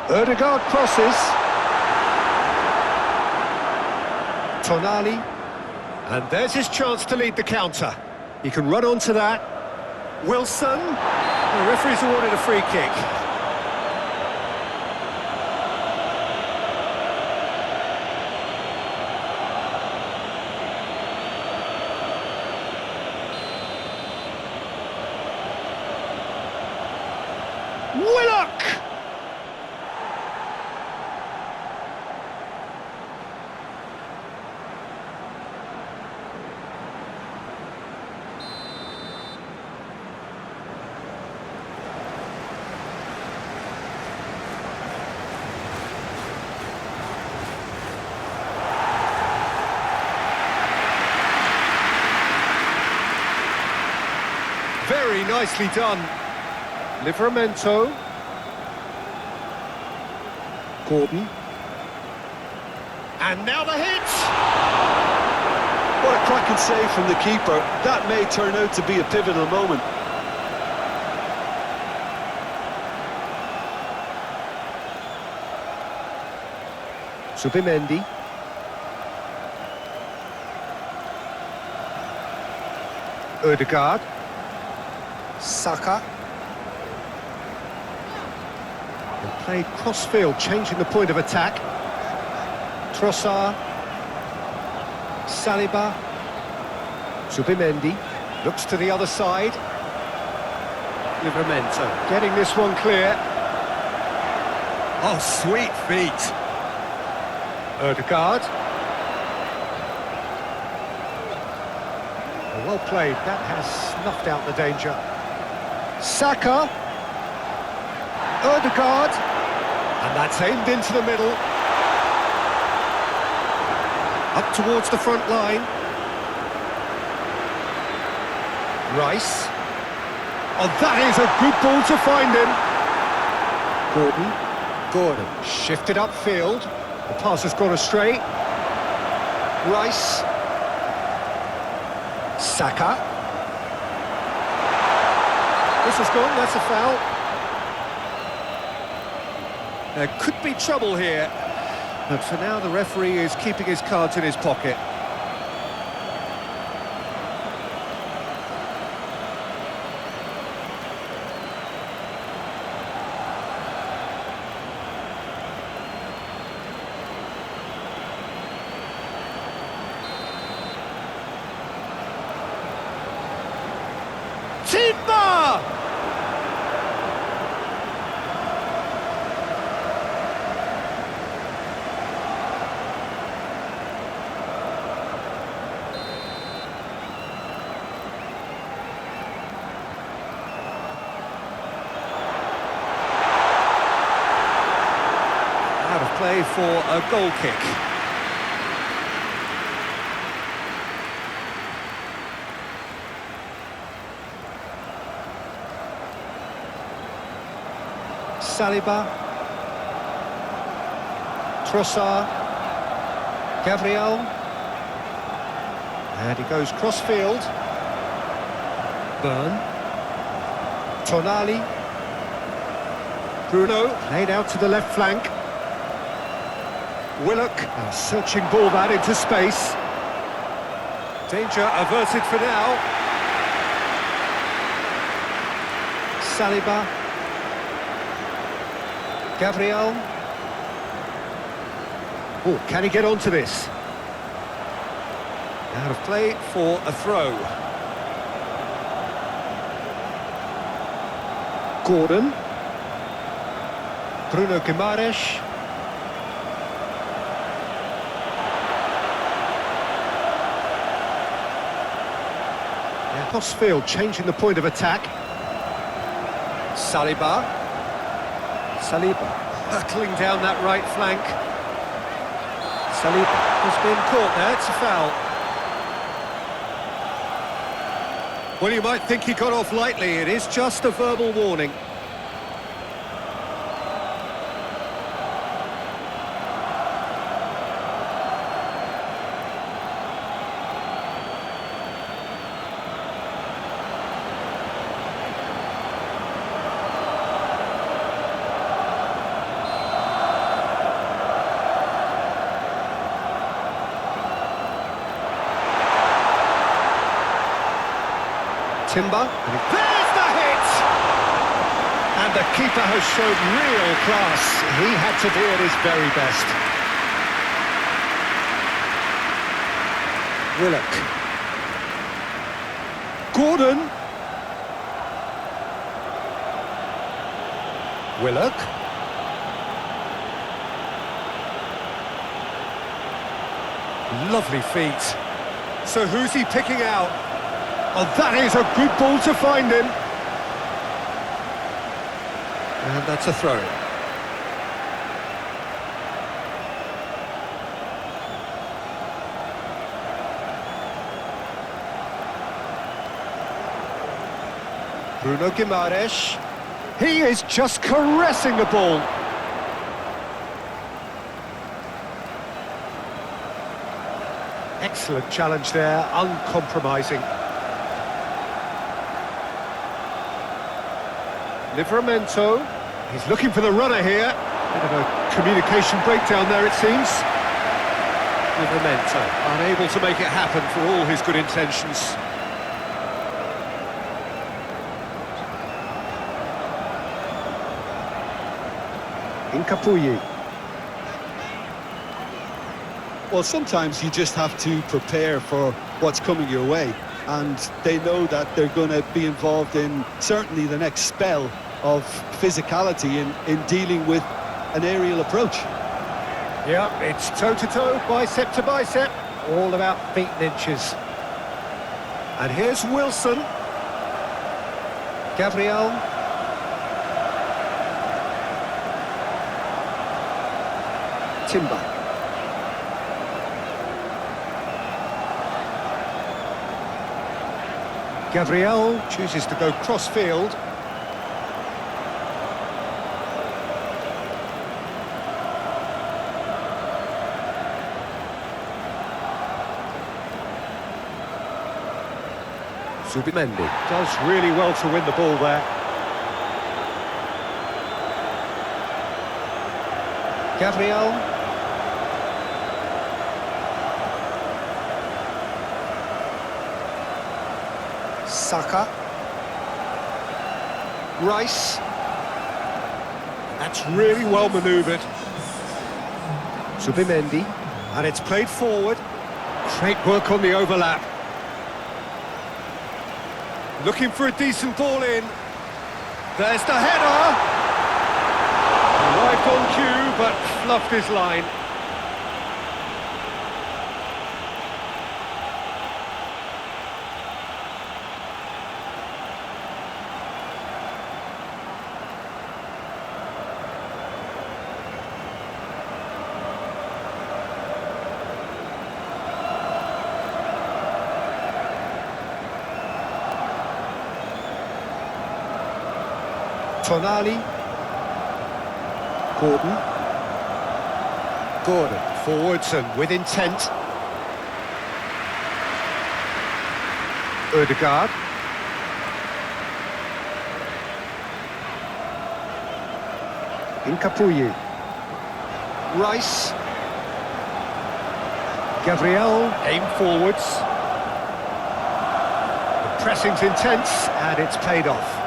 Ødegaard crosses. Tonali. And there's his chance to lead the counter. He can run onto that. Wilson. The referee's awarded a free kick. Willock! Very nicely done. Livramento. Gordon. And now the hit! What a cracking save from the keeper. That may turn out to be a pivotal moment. Zubimendi. Ødegaard. Saka. And played cross-field, changing the point of attack. Trossard. Saliba. Zubimendi. Looks to the other side. Livramento. Getting this one clear. Oh, sweet feet. Ødegaard. Well played, that has snuffed out the danger. Saka. Ødegaard. And that's aimed into the middle. Up towards the front line. Rice. Oh, that is a good ball to find him. Gordon shifted upfield. The pass has gone astray. Rice. Saka. This has gone, that's a foul. There could be trouble here. But for now, the referee is keeping his cards in his pocket. Timber! Out of play for a goal kick. Saliba, Trossard, Gabriel, and he goes cross-field. Byrne, Tonali, Bruno, played out to the left flank. Willock, a searching ball that into space. Danger averted for now. Saliba. Gabriel. Oh, can he get onto this? Out of play for a throw. Gordon. Bruno Guimaraes. Crossfield changing the point of attack. Saliba. Hurtling down that right flank. Saliba has been caught there, it's a foul. Well, you might think he got off lightly, it is just a verbal warning. Timber, and there's the hit! And the keeper has showed real class. He had to be at his very best. Willock. Gordon. Willock. Lovely feet. So who's he picking out? Oh, that is a good ball to find him. And that's a throw. Bruno Guimaraes. He is just caressing the ball. Excellent challenge there, uncompromising. Livramento, he's looking for the runner here. Bit of a communication breakdown there, it seems. Livramento, unable to make it happen for all his good intentions. Incapuyi. Well, sometimes you just have to prepare for what's coming your way, and they know that they're going to be involved in certainly the next spell of physicality in dealing with an aerial approach. Yeah, it's toe-to-toe, bicep to bicep, all about feet and inches. And here's Wilson. Gabriel. Timber. Gabriel chooses to go cross-field. Zubimendi does really well to win the ball there. Gabriel. Saka. Rice. That's really well manoeuvred. Zubimendi. And it's played forward. Great work on the overlap. Looking for a decent ball in. There's the header. Arrived on cue, but fluffed his line. Tonali. Gordon forwards and with intent. Ødegaard. Incapuyi. Rice. Gabriel aim forwards. The pressing's intense and it's paid off.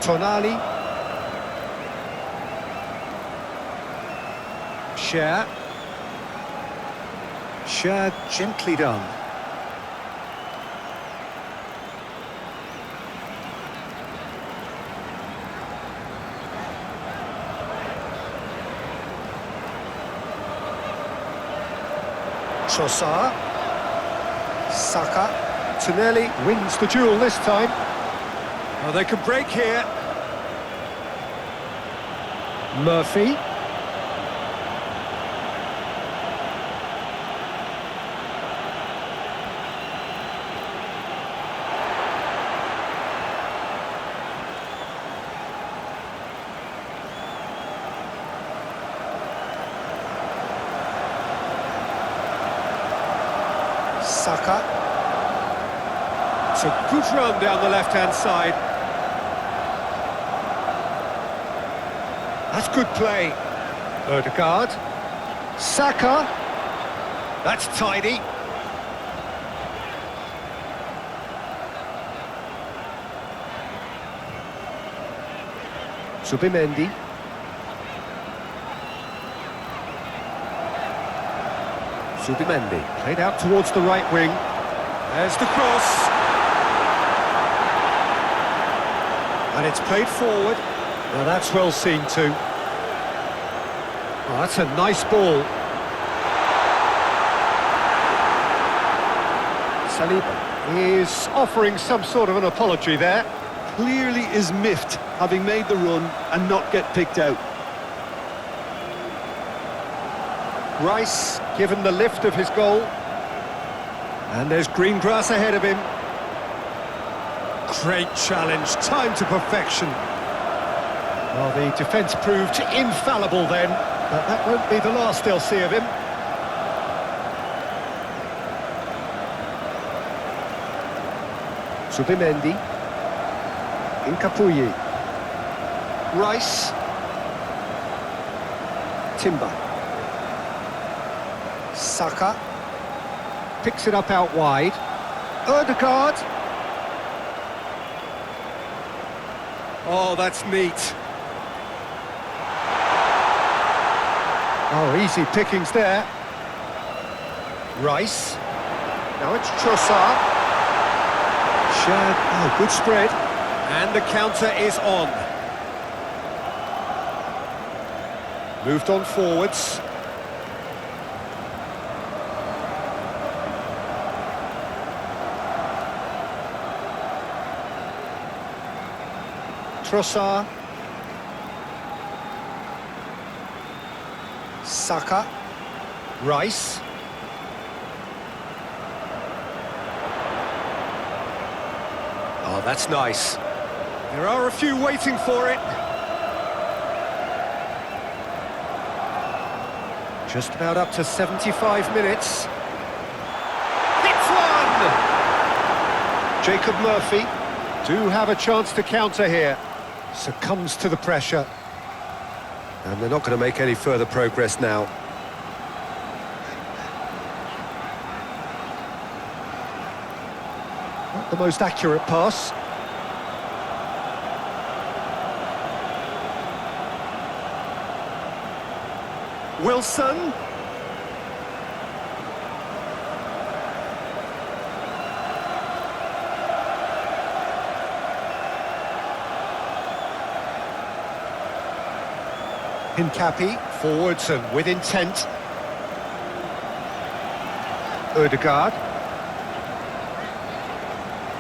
Tonali. Cher gently done. Trossard. Saka. Tonelli wins the duel this time. Oh, they can break here. Murphy. Saka. It's a good run down the left-hand side. That's good play. Ødegaard. Saka. That's tidy. Zubimendi. Zubimendi played out towards the right wing. There's the cross. And it's played forward. Well, that's well seen too. Oh, that's a nice ball. Saliba is offering some sort of an apology there. Clearly is miffed, having made the run and not get picked out. Rice given the lift of his goal. And there's green grass ahead of him. Great challenge, time to perfection. Well, the defence proved infallible then, but that won't be the last they'll see of him. Zubimendi. Incapuyi. Rice. Timber. Saka. Picks it up out wide. Ødegaard. Oh, that's neat. Oh, easy pickings there. Rice. Now it's Trossard. Shad. Oh, good spread. And the counter is on. Moved on forwards. Trossard. Saka. Rice. Oh, that's nice. There are a few waiting for it. Just about up to 75 minutes. Hits one! Jacob Murphy do have a chance to counter here. Succumbs to the pressure. And they're not going to make any further progress now. Not the most accurate pass. Wilson. Hincapi, forwards and with intent. Ødegaard.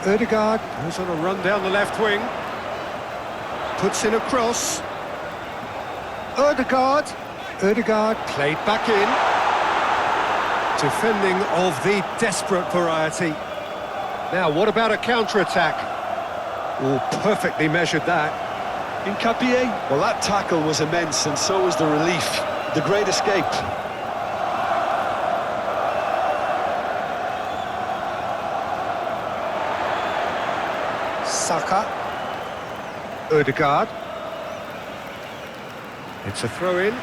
Ødegaard goes on a run down the left wing. Puts in a cross. Ødegaard. Ødegaard played back in. Defending of the desperate variety. Now, what about a counter-attack? Oh, perfectly measured that. Hincapi, well, that tackle was immense, and so was the relief. The great escape. Saka. Ødegaard. It's a throw-in.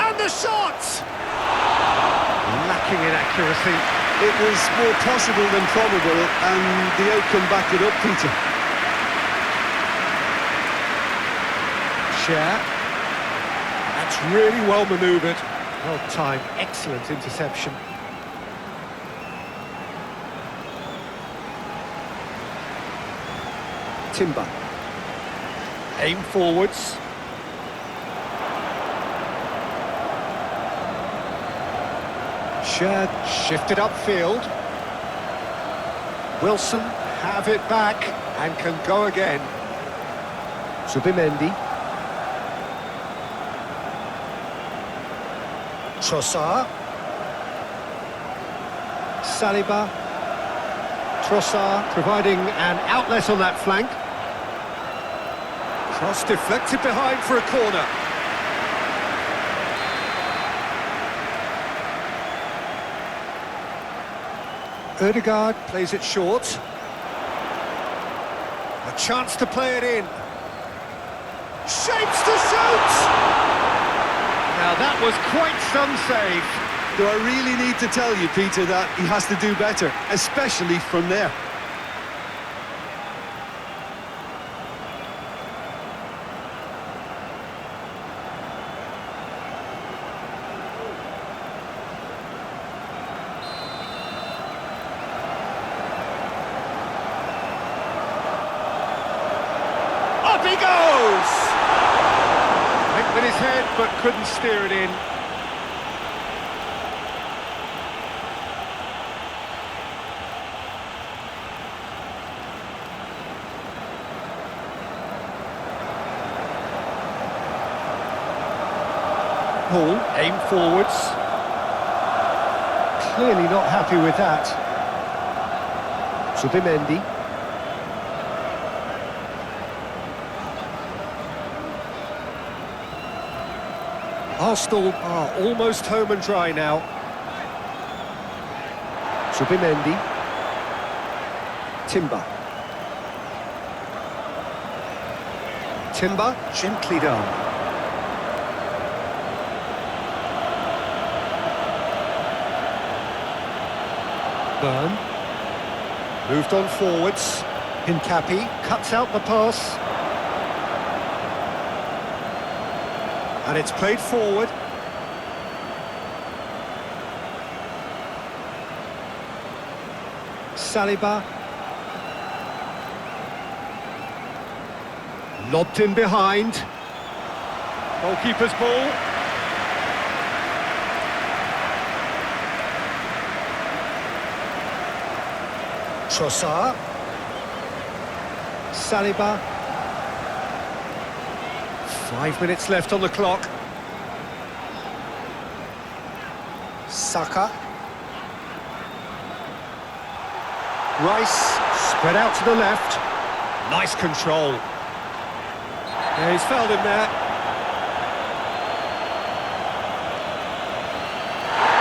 And the shot! Lacking in accuracy. It was more possible than probable, and the outcome backed it up, Peter. Share. That's really well manoeuvred. Well timed, excellent interception. Timber. Aim forwards. Shad shifted upfield. Wilson have it back and can go again. Zubimendi. Trossard. Saliba. Trossard providing an outlet on that flank. Cross deflected behind for a corner. Ødegaard plays it short. A chance to play it in. Shapes to shoot! Now that was quite some save. Do I really need to tell you, Peter, that he has to do better, especially from there? Up he goes! Went with his head, but couldn't steer it in. Paul, aim forwards. Clearly not happy with that. Zubimendi. Arsenal are almost home and dry now. Zubimendi. Timber. Timber, gently done. Burn. Moved on forwards. Hincapi cuts out the pass. And it's played forward. Saliba. Lobbed in behind. Goalkeeper's ball. Trossard. Saliba. 5 minutes left on the clock. Saka. Rice, spread out to the left. Nice control. Yeah, he's fouled him there.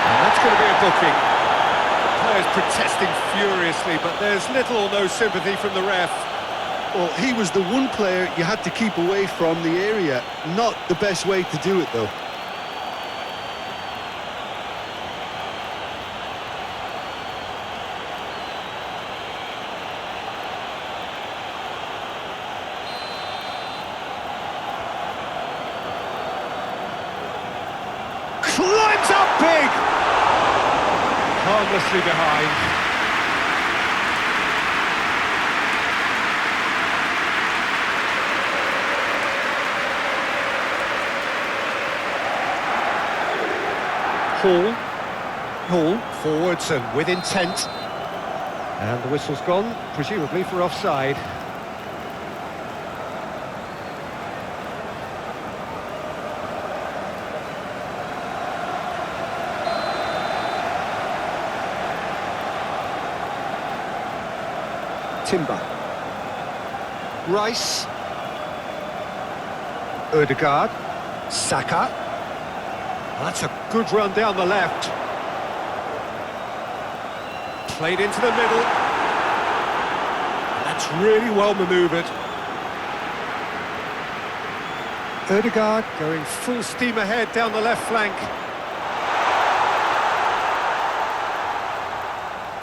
And that's going to be a booking. The players protesting furiously, but there's little or no sympathy from the ref. Well, he was the one player you had to keep away from the area. Not the best way to do it, though. Climbs up big! Harmlessly behind. Hall, forwards and with intent. And the whistle's gone, presumably for offside. Timber. Rice. Ødegaard. Saka. That's a good run down the left. Played into the middle. That's really well manoeuvred. Ødegaard going full steam ahead down the left flank.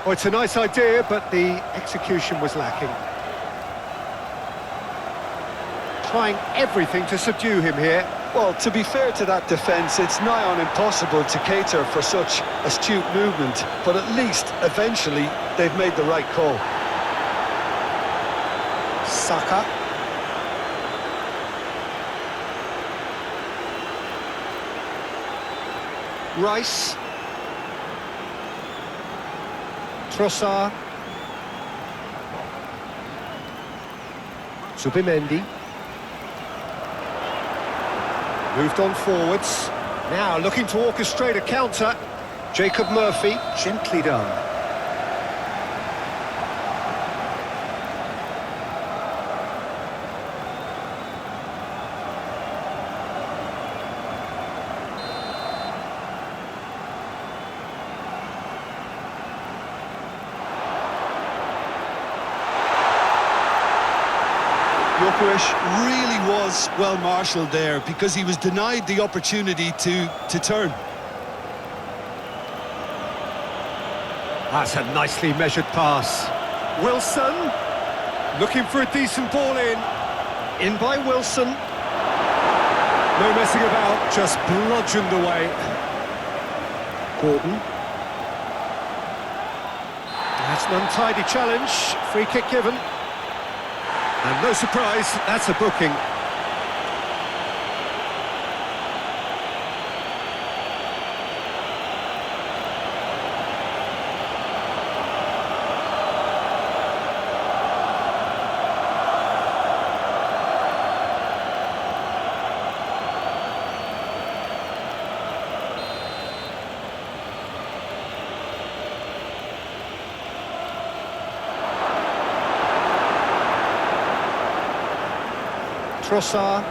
Oh, it's a nice idea, but the execution was lacking. Trying everything to subdue him here. Well, to be fair to that defence, it's nigh on impossible to cater for such astute movement, but at least, eventually, they've made the right call. Saka. Rice. Trossard. Zubimendi. Moved on forwards. Now looking to orchestrate a counter. Jacob Murphy, gently done. Gyökeres really was well marshalled there because he was denied the opportunity to turn. That's a nicely measured pass. Wilson, looking for a decent ball in. In by Wilson. No messing about, just bludgeoned away. Gordon. That's an untidy challenge, free kick given. And no surprise, that's a booking. Trossard,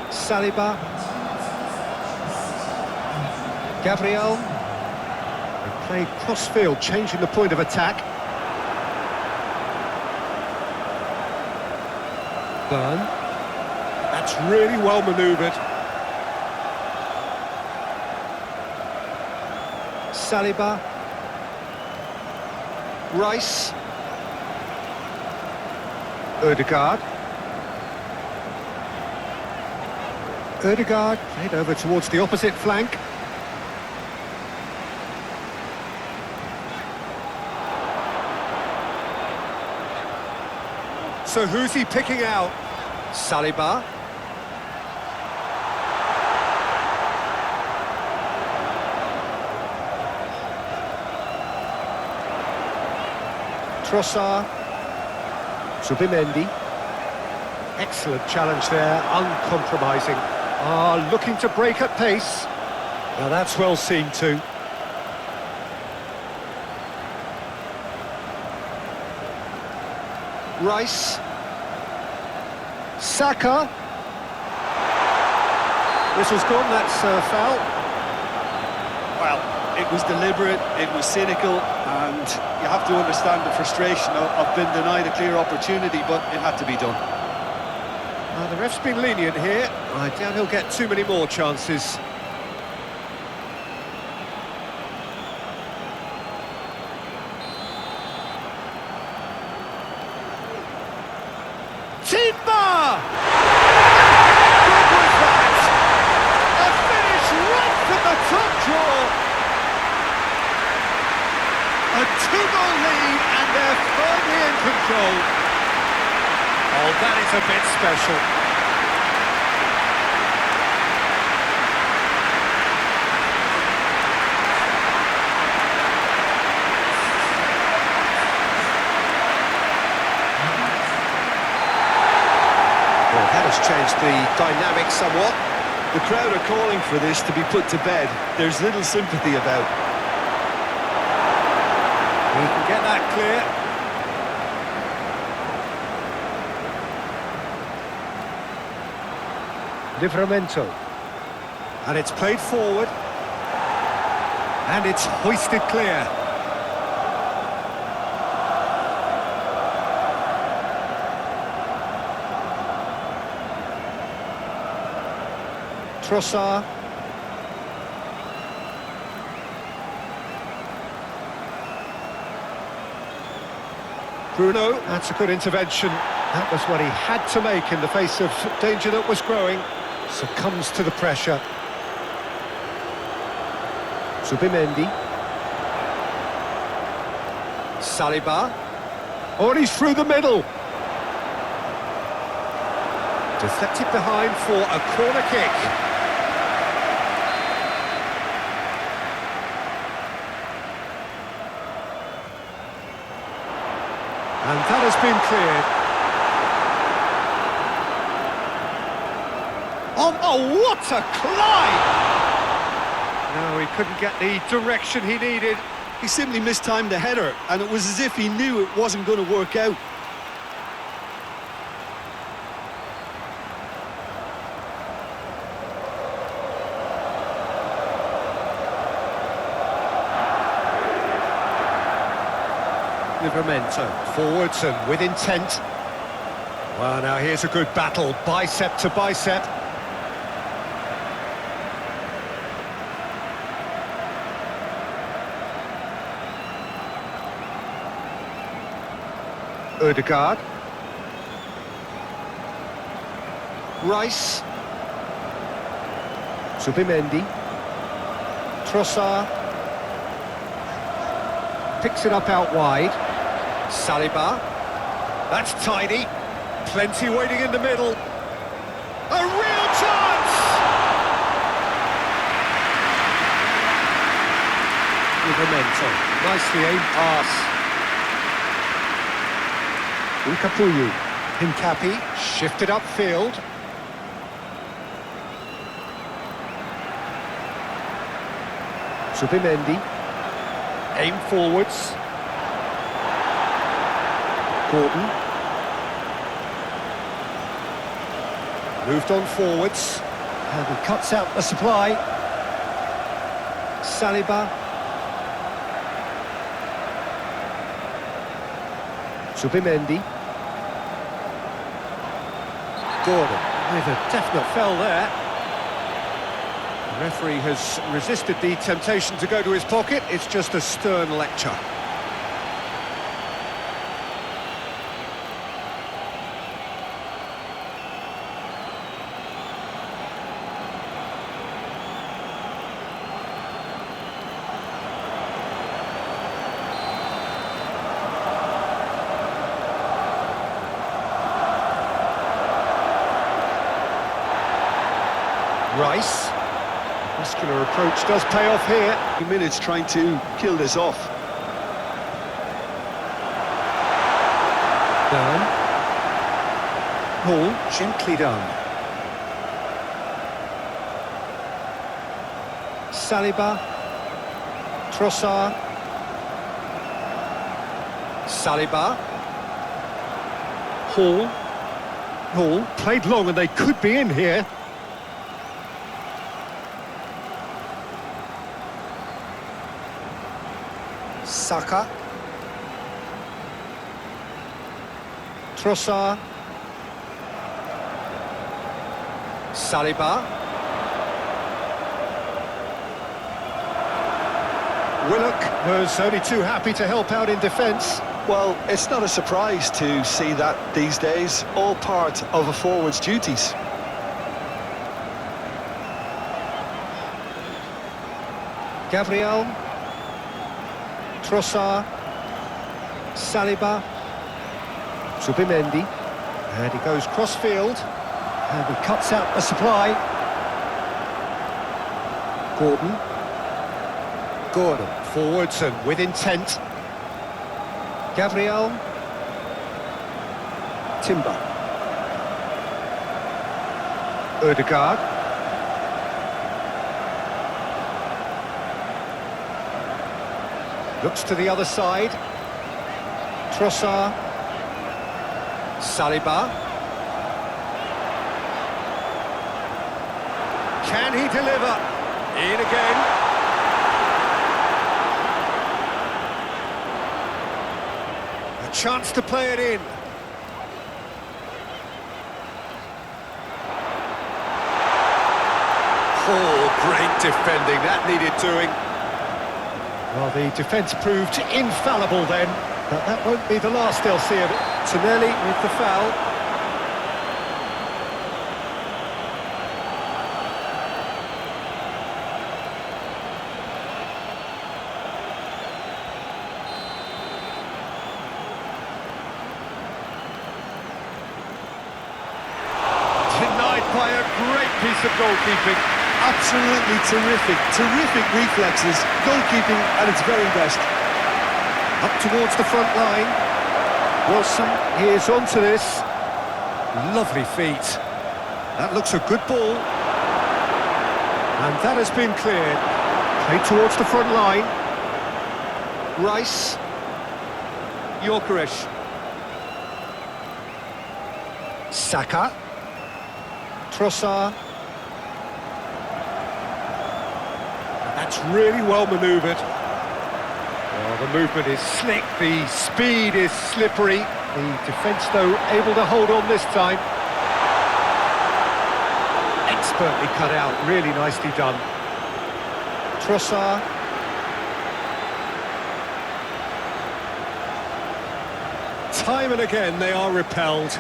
Saliba, Gabriel. They played cross-field, changing the point of attack. Burn. That's really well manoeuvred. Saliba. Rice. Ødegaard. Ødegaard played over towards the opposite flank. So who's he picking out? Saliba. Trossard. Zubimendi. Excellent challenge there, uncompromising. Looking to break at pace. Now that's well seen too. Rice. Saka. Whistle's gone, that's foul. Well, it was deliberate, it was cynical, and you have to understand the frustration of being denied a clear opportunity, but it had to be done. The ref's been lenient here. I doubt he'll get too many more chances. Timber! Good was that! A finish right from the top drawer! A two-goal lead and they're firmly in control. Oh, that is a bit special. Well, that has changed the dynamic somewhat. The crowd are calling for this to be put to bed. There's little sympathy about. He can get that clear. Livramento. And it's played forward. And it's hoisted clear. Trossard. Bruno, that's a good intervention. That was what he had to make in the face of danger that was growing. Succumbs to the pressure. Zubimendi. Saliba. Oh, and he's through the middle. Deflected behind for a corner kick. And that has been cleared. Oh, what a climb! No, he couldn't get the direction he needed. He simply mistimed the header, and it was as if he knew it wasn't going to work out. Livramento, forwards and with intent. Well, now here's a good battle, bicep to bicep. Ødegaard. Rice. Zubimendi. Trossard. Picks it up out wide. Saliba. That's tidy. Plenty waiting in the middle. A real chance! Livramento. Nicely aimed pass. Ukapuyu. Hincapi. Shifted upfield. Zubimendi. Aim forwards. Gordon. Moved on forwards. And he cuts out the supply. Saliba. Zubimendi. Gordon with a definite foul there. The referee has resisted the temptation to go to his pocket. It's just a stern lecture. Rice. Muscular approach does pay off here. 2 minutes trying to kill this off. Done. Hall, gently done. Saliba. Trossard. Saliba. Hall. Hall played long and they could be in here. Saka. Trossard. Saliba. Willock was only too happy to help out in defence. Well, it's not a surprise to see that these days, all part of a forward's duties. Gabriel. Trossard. Saliba. Zubimendi. And he goes cross-field. And he cuts out the supply. Gordon. Gordon, forwards and with intent. Gabriel. Timber. Ødegaard. Looks to the other side. Trossard. Saliba. Can he deliver? In again. A chance to play it in. Oh, great defending. That needed doing. Well, the defence proved infallible then, but that won't be the last they'll see of it. Tonelli with the foul. Denied by a great piece of goalkeeping. Absolutely terrific reflexes, goalkeeping at its very best. Up towards the front line. Wilson is onto this. Lovely feet. That looks a good ball. And that has been cleared. Played towards the front line. Rice. Yorkerish. Saka. Trossard. That's really well manoeuvred. Well, the movement is slick, the speed is slippery. The defence, though, able to hold on this time. Expertly cut out, really nicely done. Trossard. Time and again they are repelled.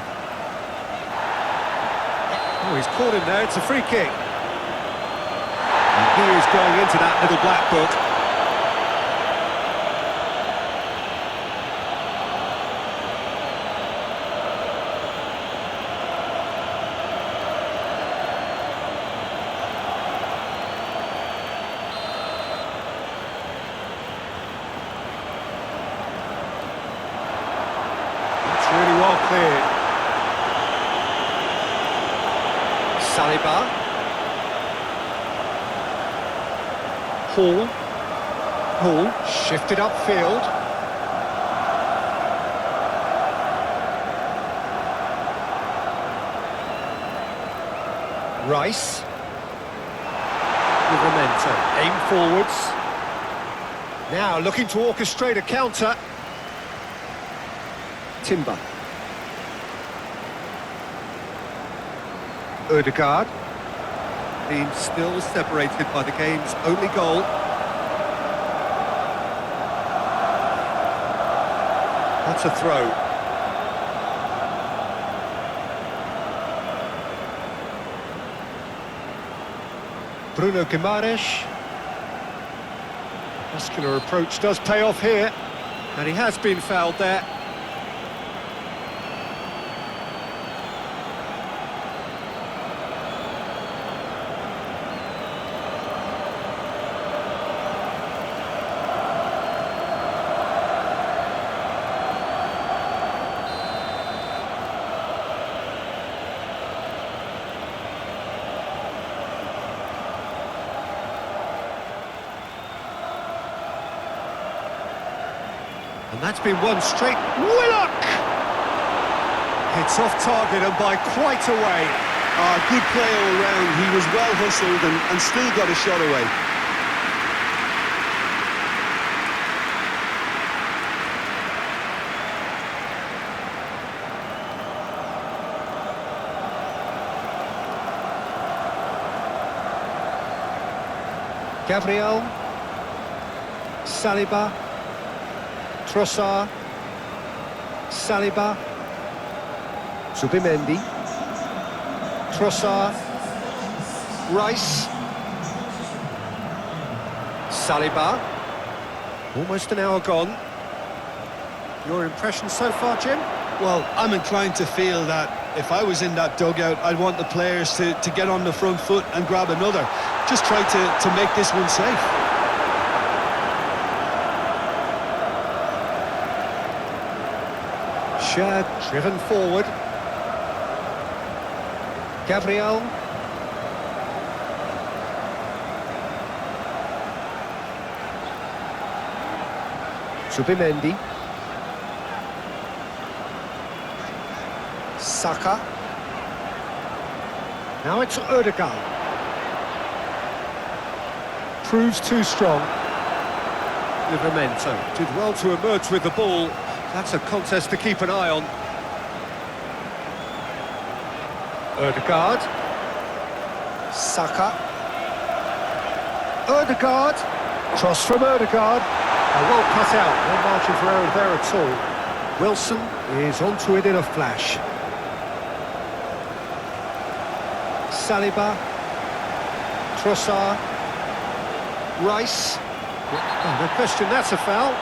Oh, he's caught him there, it's a free kick. And he is going into that little black book. It's really well cleared. Saliba. Hall shifted upfield. Rice. With momentum. Aim forwards. Now looking to orchestrate a counter. Timber. Ødegaard. Being still separated by the game's only goal. That's a throw. Bruno Guimaraes. Muscular approach does pay off here, and he has been fouled there. And that's been one straight. Willock! It's off target and by quite a way. Good play all round. He was well hustled and still got a shot away. Gabriel. Saliba. Trossard, Saliba, Zubimendi, Trossard, Rice, Saliba, almost an hour gone. Your impression so far, Jim? Well, I'm inclined to feel that if I was in that dugout, I'd want the players to get on the front foot and grab another. Just try to make this one safe. Driven forward. Gabriel. Zubimendi. Saka. Now it's Ødegaard. Proves too strong. Livramento did well to emerge with the ball. That's a contest to keep an eye on. Ødegaard. Saka. Ødegaard. Cross from Ødegaard. Well cut out. No margin for error there at all. Wilson is onto it in a flash. Saliba. Trossard. Rice. Oh, no question, that's a foul.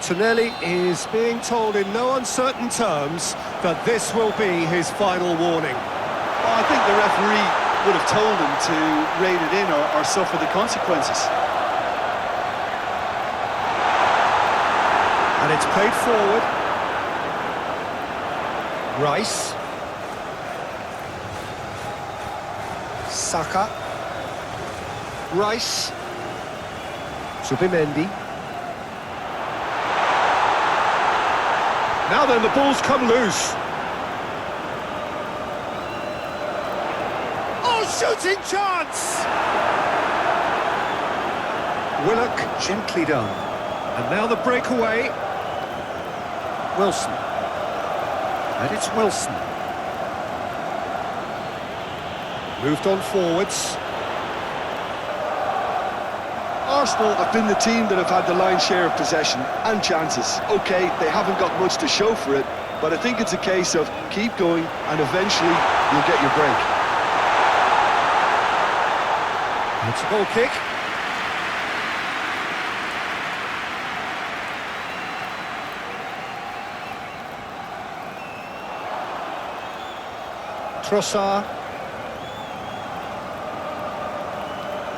Tonelli is being told in no uncertain terms that this will be his final warning. Well, I think the referee would have told him to rein it in or suffer the consequences. And it's played forward. Rice. Saka. Rice. Zubimendi. Now then, the ball's come loose. Oh, shooting chance! Willock gently done. And now the breakaway. Wilson. And it's Wilson. Moved on forwards. Arsenal have been the team that have had the lion's share of possession and chances. OK, they haven't got much to show for it, but I think it's a case of keep going and eventually you'll get your break. It's a goal kick. Trossard.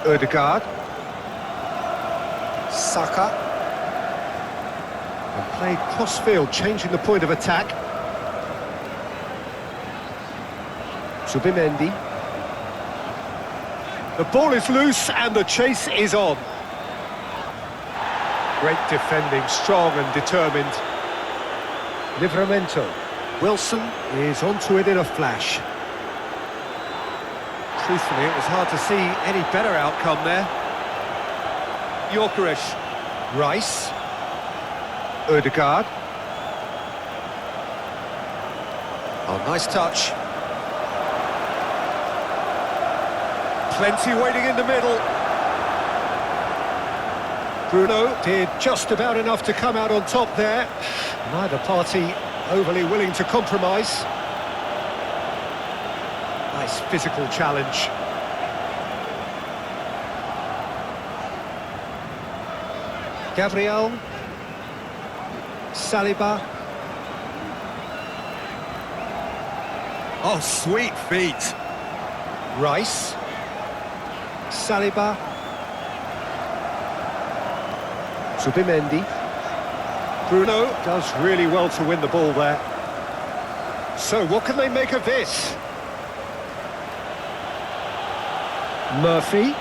Ødegaard. Saka. And played cross-field, changing the point of attack. Zubimendi. The ball is loose and the chase is on. Great defending, strong and determined. Livramento. Wilson is onto it in a flash. Truthfully, it was hard to see any better outcome there. Gyökeres. Rice. Ødegaard. Oh, nice touch. Plenty waiting in the middle. Bruno did just about enough to come out on top there. Neither party overly willing to compromise. Nice physical challenge. Gabriel. Saliba. Oh, sweet feet. Rice. Saliba. Zubimendi. Bruno does really well to win the ball there. So what can they make of this? Murphy.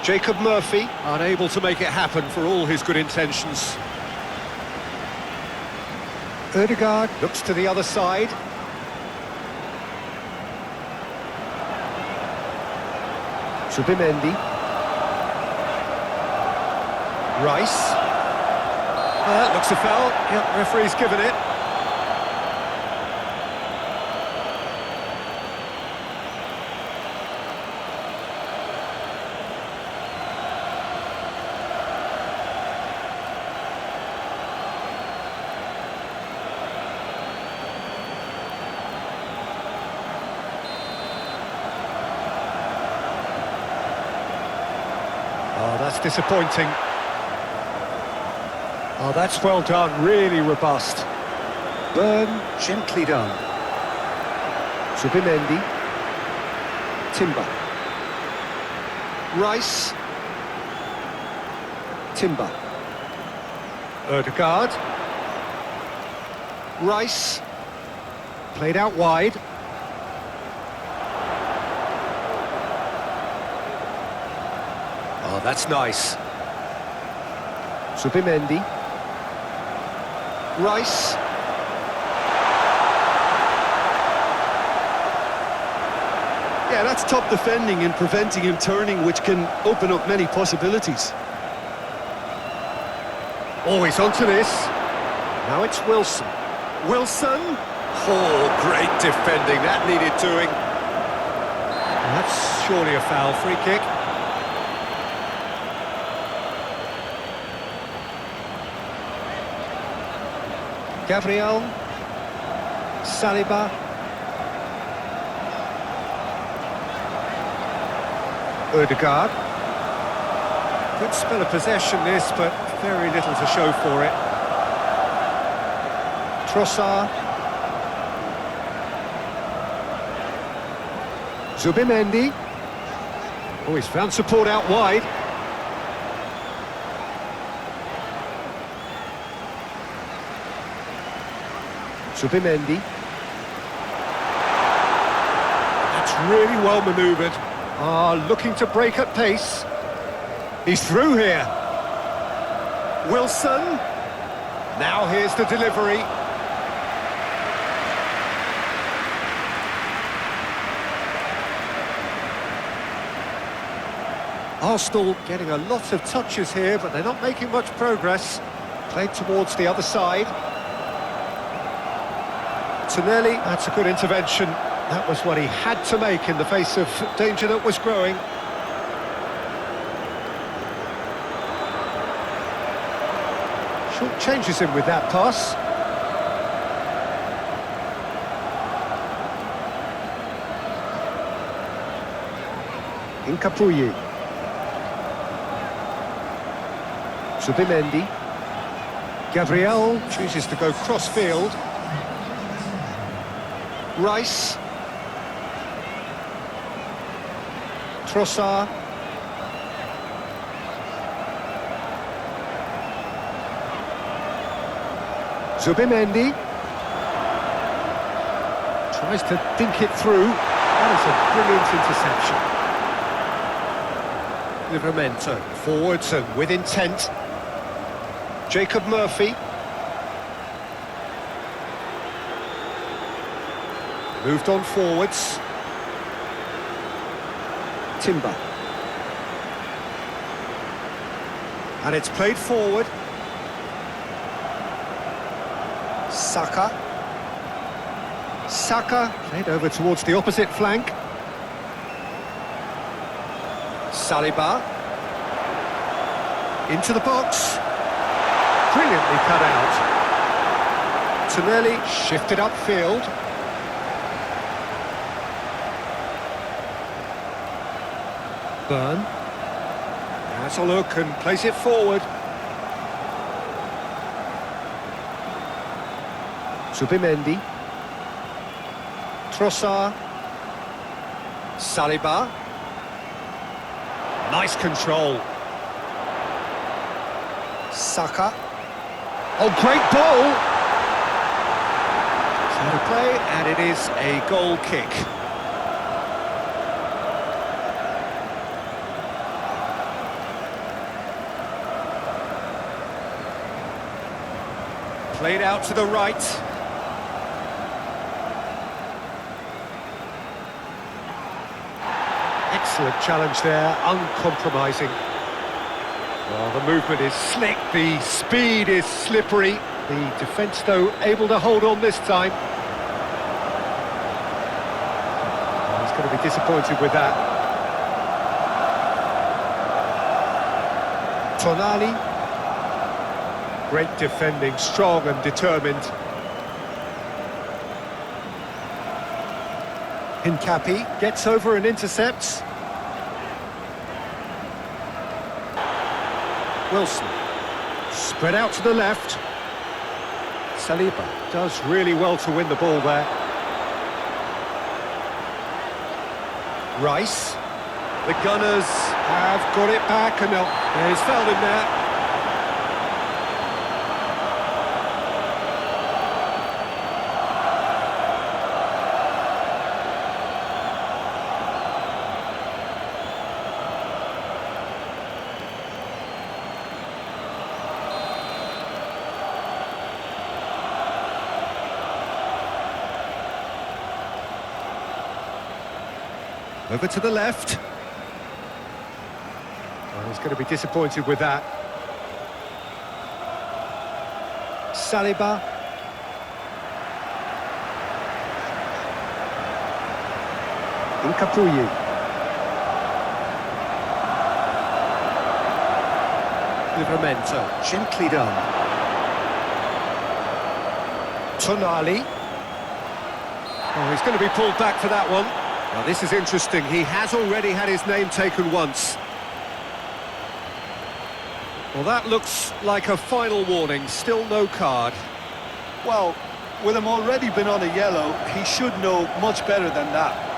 Jacob Murphy, unable to make it happen for all his good intentions. Ødegaard looks to the other side. Zubimendi. Rice. That looks a foul. Yep, referee's given it. Oh, that's disappointing. Oh, that's well done, really robust. Burn, gently done. Zubimendi. Timber. Rice. Timber. Ødegaard. Rice. Played out wide. Oh, that's nice. Zubimendi. Rice. Yeah, that's top defending and preventing him turning, which can open up many possibilities. Always onto this. Now it's Wilson. Wilson. Oh, great defending. That needed doing. That's surely a foul. Free kick. Gabriel. Saliba. Ødegaard. Good spell of possession this, but very little to show for it. Trossard. Zubimendi. Oh, he's found support out wide. Zubimendi. That's really well manoeuvred. Looking to break at pace. He's through here. Wilson. Now here's the delivery. Arsenal getting a lot of touches here, but they're not making much progress. Played towards the other side. Tonelli, that's a good intervention. That was what he had to make in the face of danger that was growing. Short changes him with that pass. Impeccable. Zubimendi. Gabriel chooses to go cross-field. Rice. Trossard. Zubimendi. Tries to dink it through. That is a brilliant interception. Livramento forwards and with intent. Jacob Murphy. Moved on forwards. Timber. And it's played forward. Saka. Saka played over towards the opposite flank. Saliba. Into the box. Brilliantly cut out. Tonelli shifted upfield. Burn. Has a look and plays it forward. Zubimendi. Trossard. Saliba. Nice control. Saka. Oh, great ball! Out of play, and it is a goal kick. Played out to the right. Excellent challenge there, uncompromising. Well, the movement is slick, the speed is slippery. The defence, though, able to hold on this time. Oh, he's going to be disappointed with that. Tonali. Great defending, strong and determined. Hincapi gets over and intercepts. Wilson. Spread out to the left. Saliba does really well to win the ball there. Rice. The Gunners have got it back and he's fouled him there. Over to the left. Oh, he's going to be disappointed with that. Saliba. Incapuyi. Livramento, gently done. Tonali. Oh, he's going to be pulled back for that one. Now this is interesting, he has already had his name taken once. Well, that looks like a final warning, still no card. Well, with him already been on a yellow, he should know much better than that.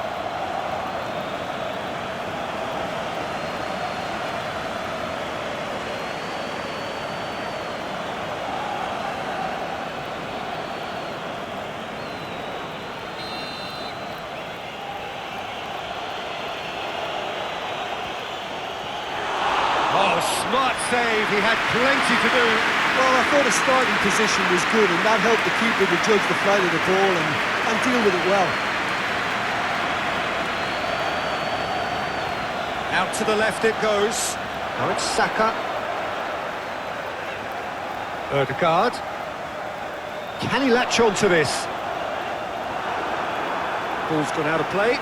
Oh, smart save, he had plenty to do. Well, I thought his starting position was good, and that helped the keeper to judge the flight of the ball and deal with it well. Out to the left it goes. Now it's Saka. Ødegaard. Can he latch on to this? Ball's gone out of play.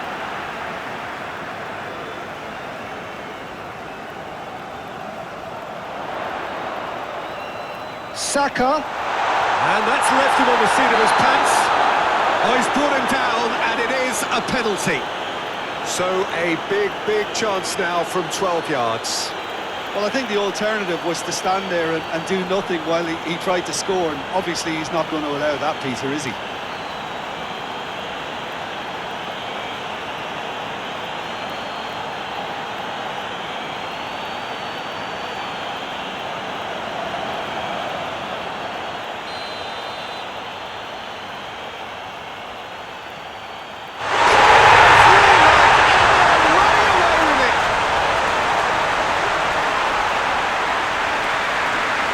Saka, and that's left him on the seat of his pants. Oh, he's brought him down, and it is a penalty. So a big chance now from 12 yards. Well, I think the alternative was to stand there and do nothing while he tried to score, and obviously he's not going to allow that, Peter, is he?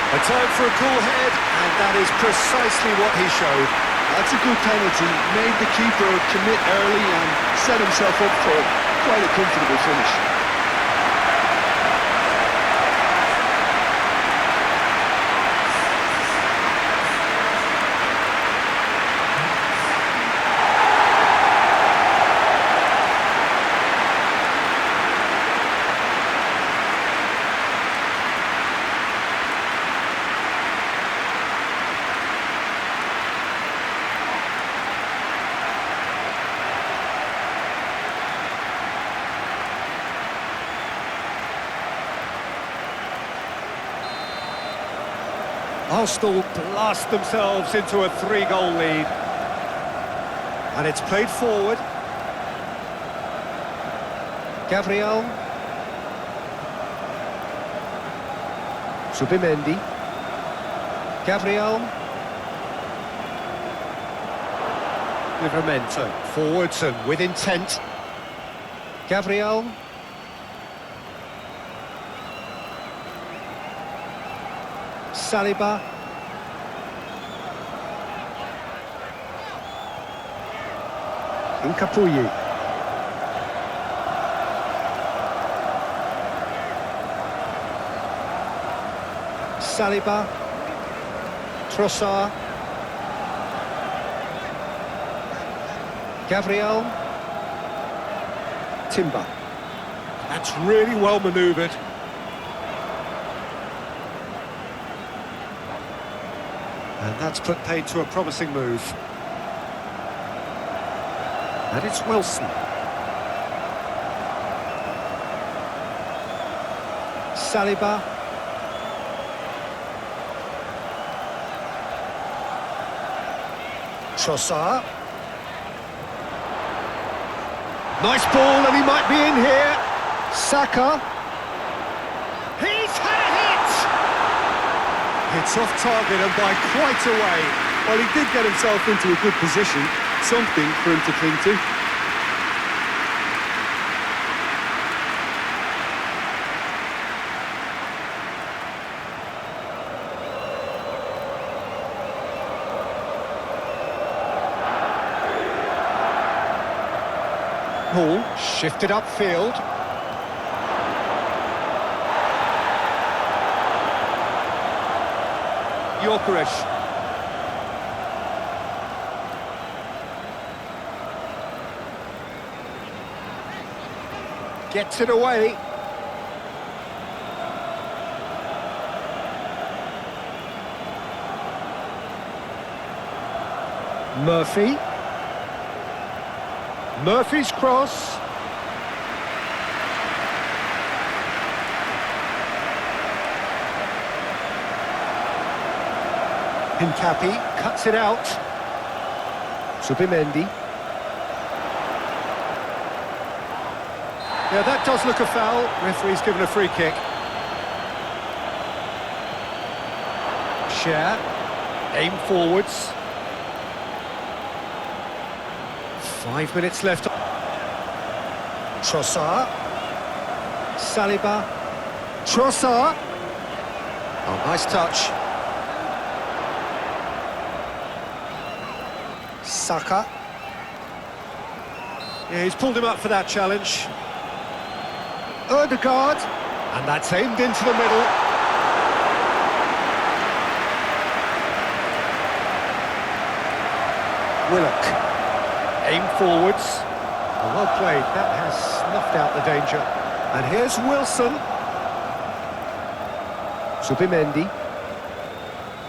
A time for a cool head, and that is precisely what he showed. That's a good penalty, made the keeper commit early and set himself up for quite a comfortable finish. Arsenal blast themselves into a 3-goal lead. And it's played forward. Gabriel. Subimendi. Gabriel. Livramento. Forwards and with intent. Gabriel. Saliba. Incapuyi. Saliba. Trossard. Gabriel. Timber. That's really well manoeuvred. And that's put paid to a promising move. And it's Wilson. Saliba. Trossard. Nice ball, and he might be in here. Saka. He's had a hit! It's off target and by quite a way. Well, he did get himself into a good position, something for him to cling to. Hall shifted upfield. Gyökeres. Gets it away. Murphy. Murphy's cross. Hincapi cuts it out. Subimendi. Yeah, that does look a foul. Referee's given a free kick. Share. Aim forwards. 5 minutes left. Trossard. Saliba. Trossard. Oh, nice touch. Saka. Yeah, he's pulled him up for that challenge. Ødegaard. And that's aimed into the middle. Willock. Aim forwards. Well played, that has snuffed out the danger. And here's Wilson. Subimendi.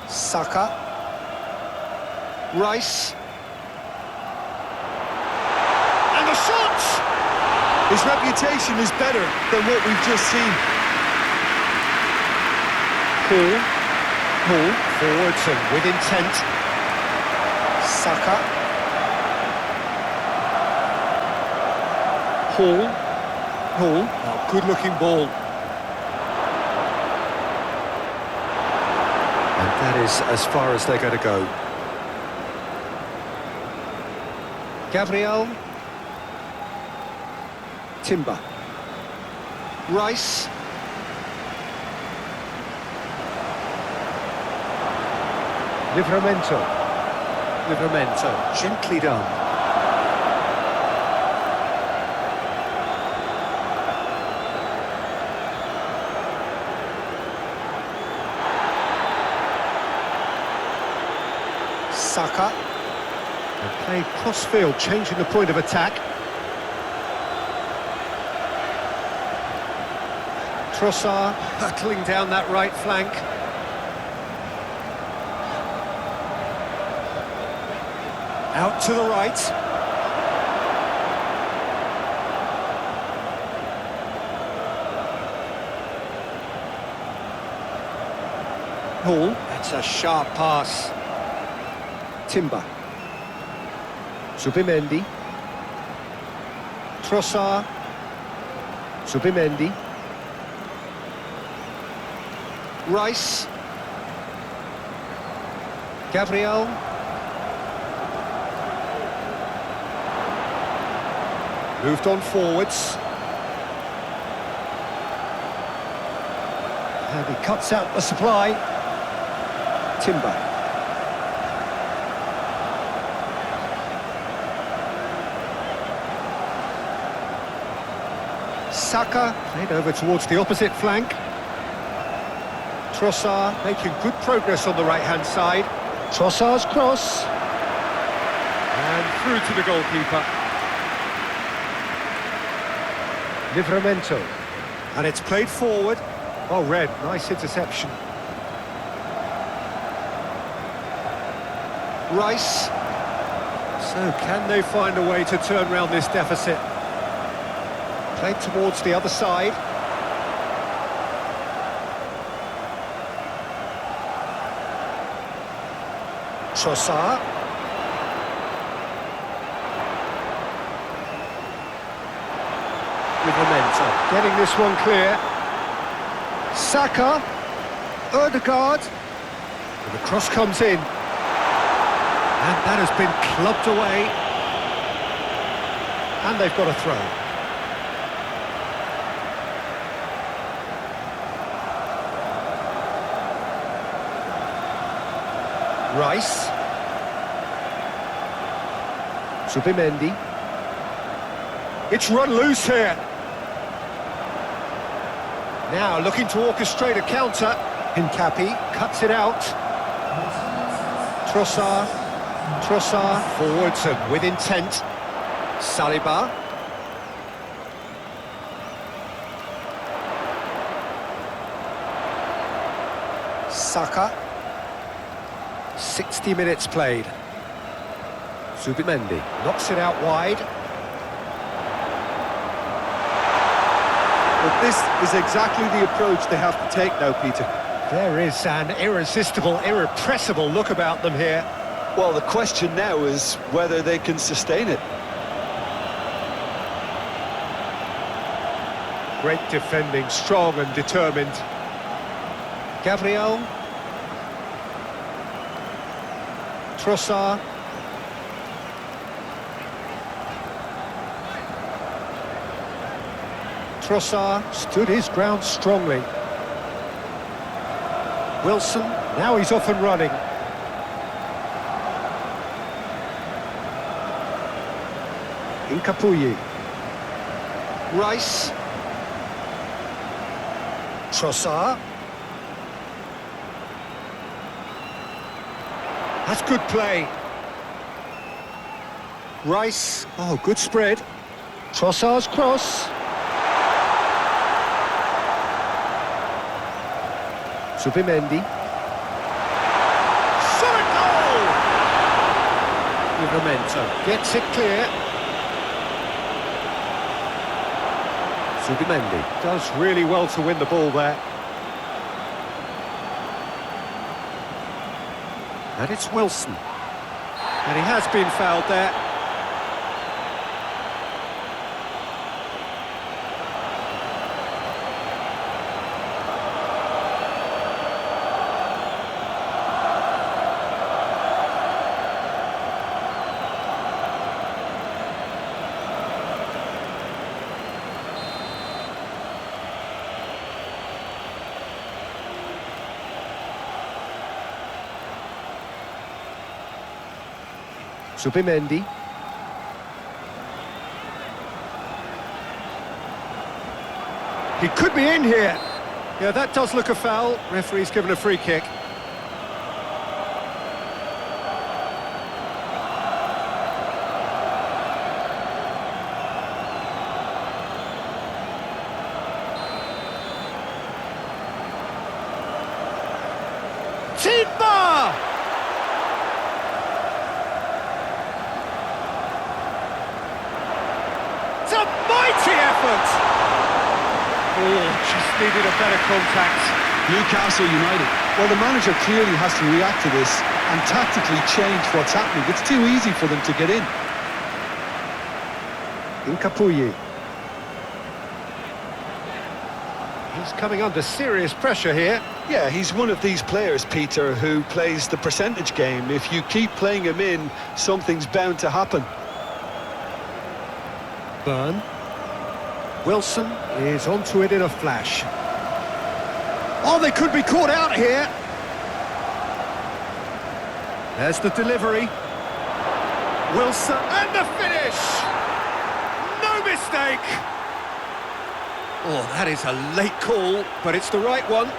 Saka. Rice. And the shot! His reputation is better than what we've just seen. Hall. Forwards and with intent. Saka. Hall. Oh, good-looking ball. And that is as far as they're going to go. Gabriel. Timber. Rice. Livramento. Gently done. Saka. And played cross-field, changing the point of attack. Trossard battling down that right flank. Out to the right. Hall, that's That's a sharp pass. Timber. Zubimendi. Trossard. Zubimendi. Rice. Gabriel. Moved on forwards. And he cuts out the supply. Timber. Saka played over towards the opposite flank. Trossard making good progress on the right-hand side. Trossard's cross. And through to the goalkeeper. Livramento. And it's played forward. Oh, Red, nice interception. Rice. So can they find a way to turn around this deficit? Played towards the other side. Trossard. Livramento getting this one clear. Saka. Ødegaard. And the cross comes in. And that has been clubbed away. And they've got a throw. Rice. Zubimendi. It's run loose here. Now looking to orchestrate a counter. Hincapi cuts it out. Trossard. Trossard forwards and with intent. Saliba. Saka. 60 minutes played. Zubimendi knocks it out wide. But this is exactly the approach they have to take now, Peter. There is an irresistible, irrepressible look about them here. Well, the question now is whether they can sustain it. Great defending, strong and determined. Gabriel. Trossard. Trossard stood his ground strongly. Wilson, now he's off and running. Incapuyi. Rice. Trossard. That's good play. Rice. Oh, good spread. Trossard's cross. Zubimendi. Shot at goal! Livramento gets it clear. Zubimendi does really well to win the ball there. And it's Wilson. And he has been fouled there. Zubimendi. He could be in here. Yeah, that does look a foul. Referee's given a free kick. Timber! It's a mighty effort! Oh, just needed a better contact. Newcastle United. Well, the manager clearly has to react to this and tactically change what's happening. It's too easy for them to get in. Impeccable. He's coming under serious pressure here. Yeah, he's one of these players, Peter, who plays the percentage game. If you keep playing him in, something's bound to happen. Burn. Wilson is onto it in a flash. Oh, they could be caught out here. There's the delivery. Wilson, and the finish! No mistake! Oh, that is a late call, but it's the right one.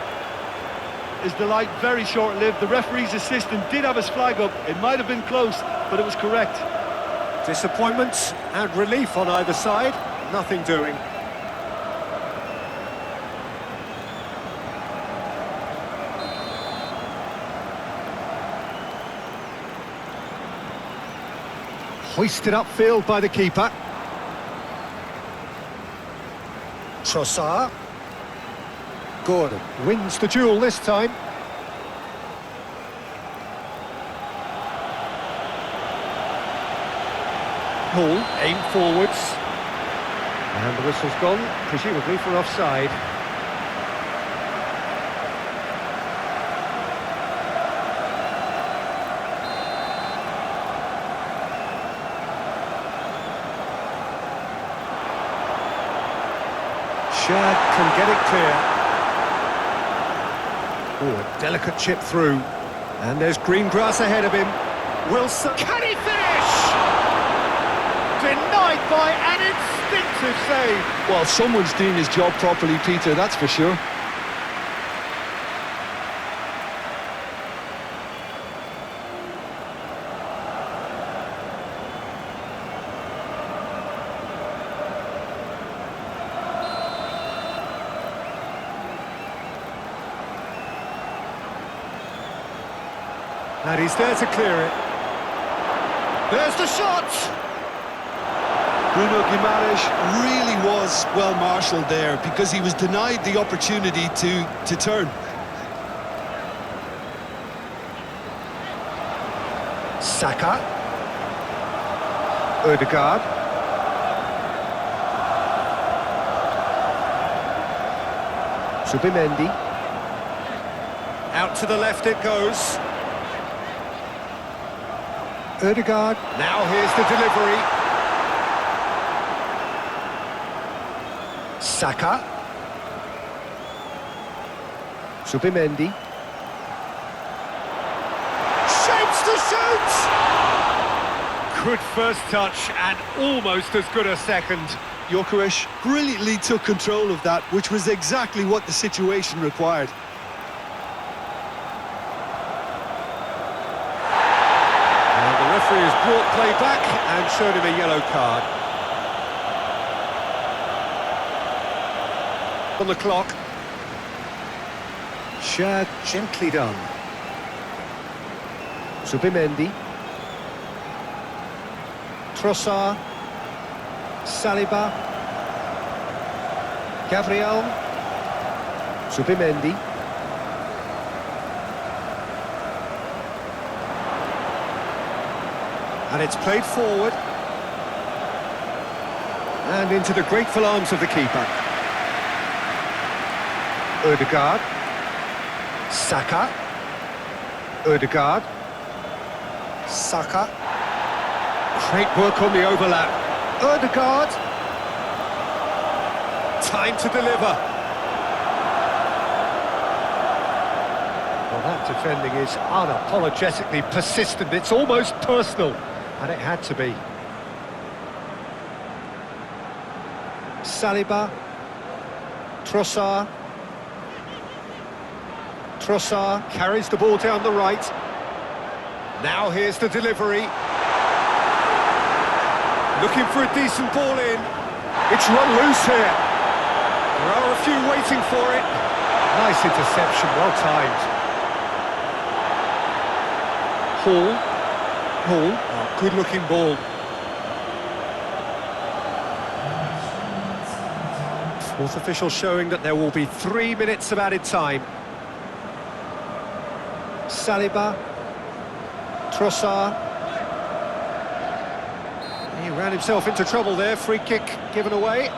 His delight very short-lived. The referee's assistant did have his flag up. It might have been close, but it was correct. Disappointment and relief on either side. Nothing doing. Hoisted upfield by the keeper. Trossard. Gordon wins the duel this time. Hall aim forwards. And the whistle's gone, presumably for offside. Shad can get it clear. Oh, a delicate chip through. And there's green grass ahead of him. Wilson, can he finish? Denied by an instinctive save. Well, someone's doing his job properly, Peter, that's for sure. And he's there to clear it. There's the shot! Bruno Guimaraes really was well marshalled there because he was denied the opportunity to turn. Saka. Odegaard. Subimendi. Out to the left it goes. Odegaard. Now here's the delivery. Saka. Subimendi. Shapes to shoot! Good first touch and almost as good a second. Gyökeres brilliantly took control of that, which was exactly what the situation required. And the referee has brought play back and showed him a yellow card. On the clock. Shad gently done. Subimendi. Trossard. Saliba. Gabriel. Subimendi. And it's played forward. And into the grateful arms of the keeper. Odegaard. Saka. Odegaard. Saka. Great work on the overlap. Odegaard. Time to deliver. Well, that defending is unapologetically persistent. It's almost personal. And it had to be. Saliba. Trossard. Trossard carries the ball down the right. Now here's the delivery. Looking for a decent ball in. It's run loose here. There are a few waiting for it. Nice interception, well timed. Hall. Oh, good looking ball. Fourth official showing that there will be 3 minutes of added time. Saliba. Trossard. He ran himself into trouble there. Free kick given away.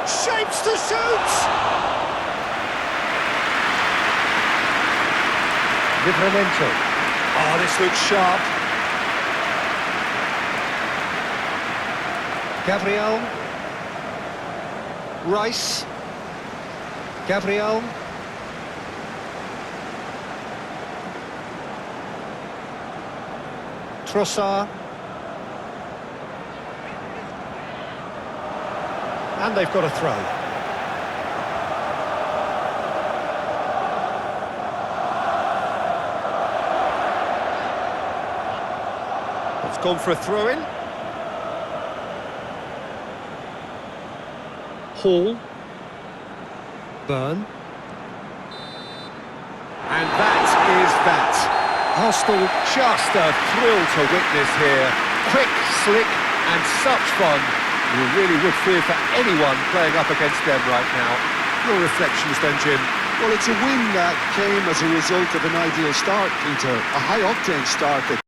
Shapes to shoot! Livramento. Oh, this looks sharp. Gabriel. Rice. Gabriel. Trossard. And they've got a throw. It's gone for a throw-in. Hall. Burn. And that is that. Arsenal just a thrill to witness here. Quick, slick, and such fun. You really would fear for anyone playing up against them right now. Your reflections then, Jim? Well, it's a win that came as a result of an ideal start, Peter. A high-octane start that...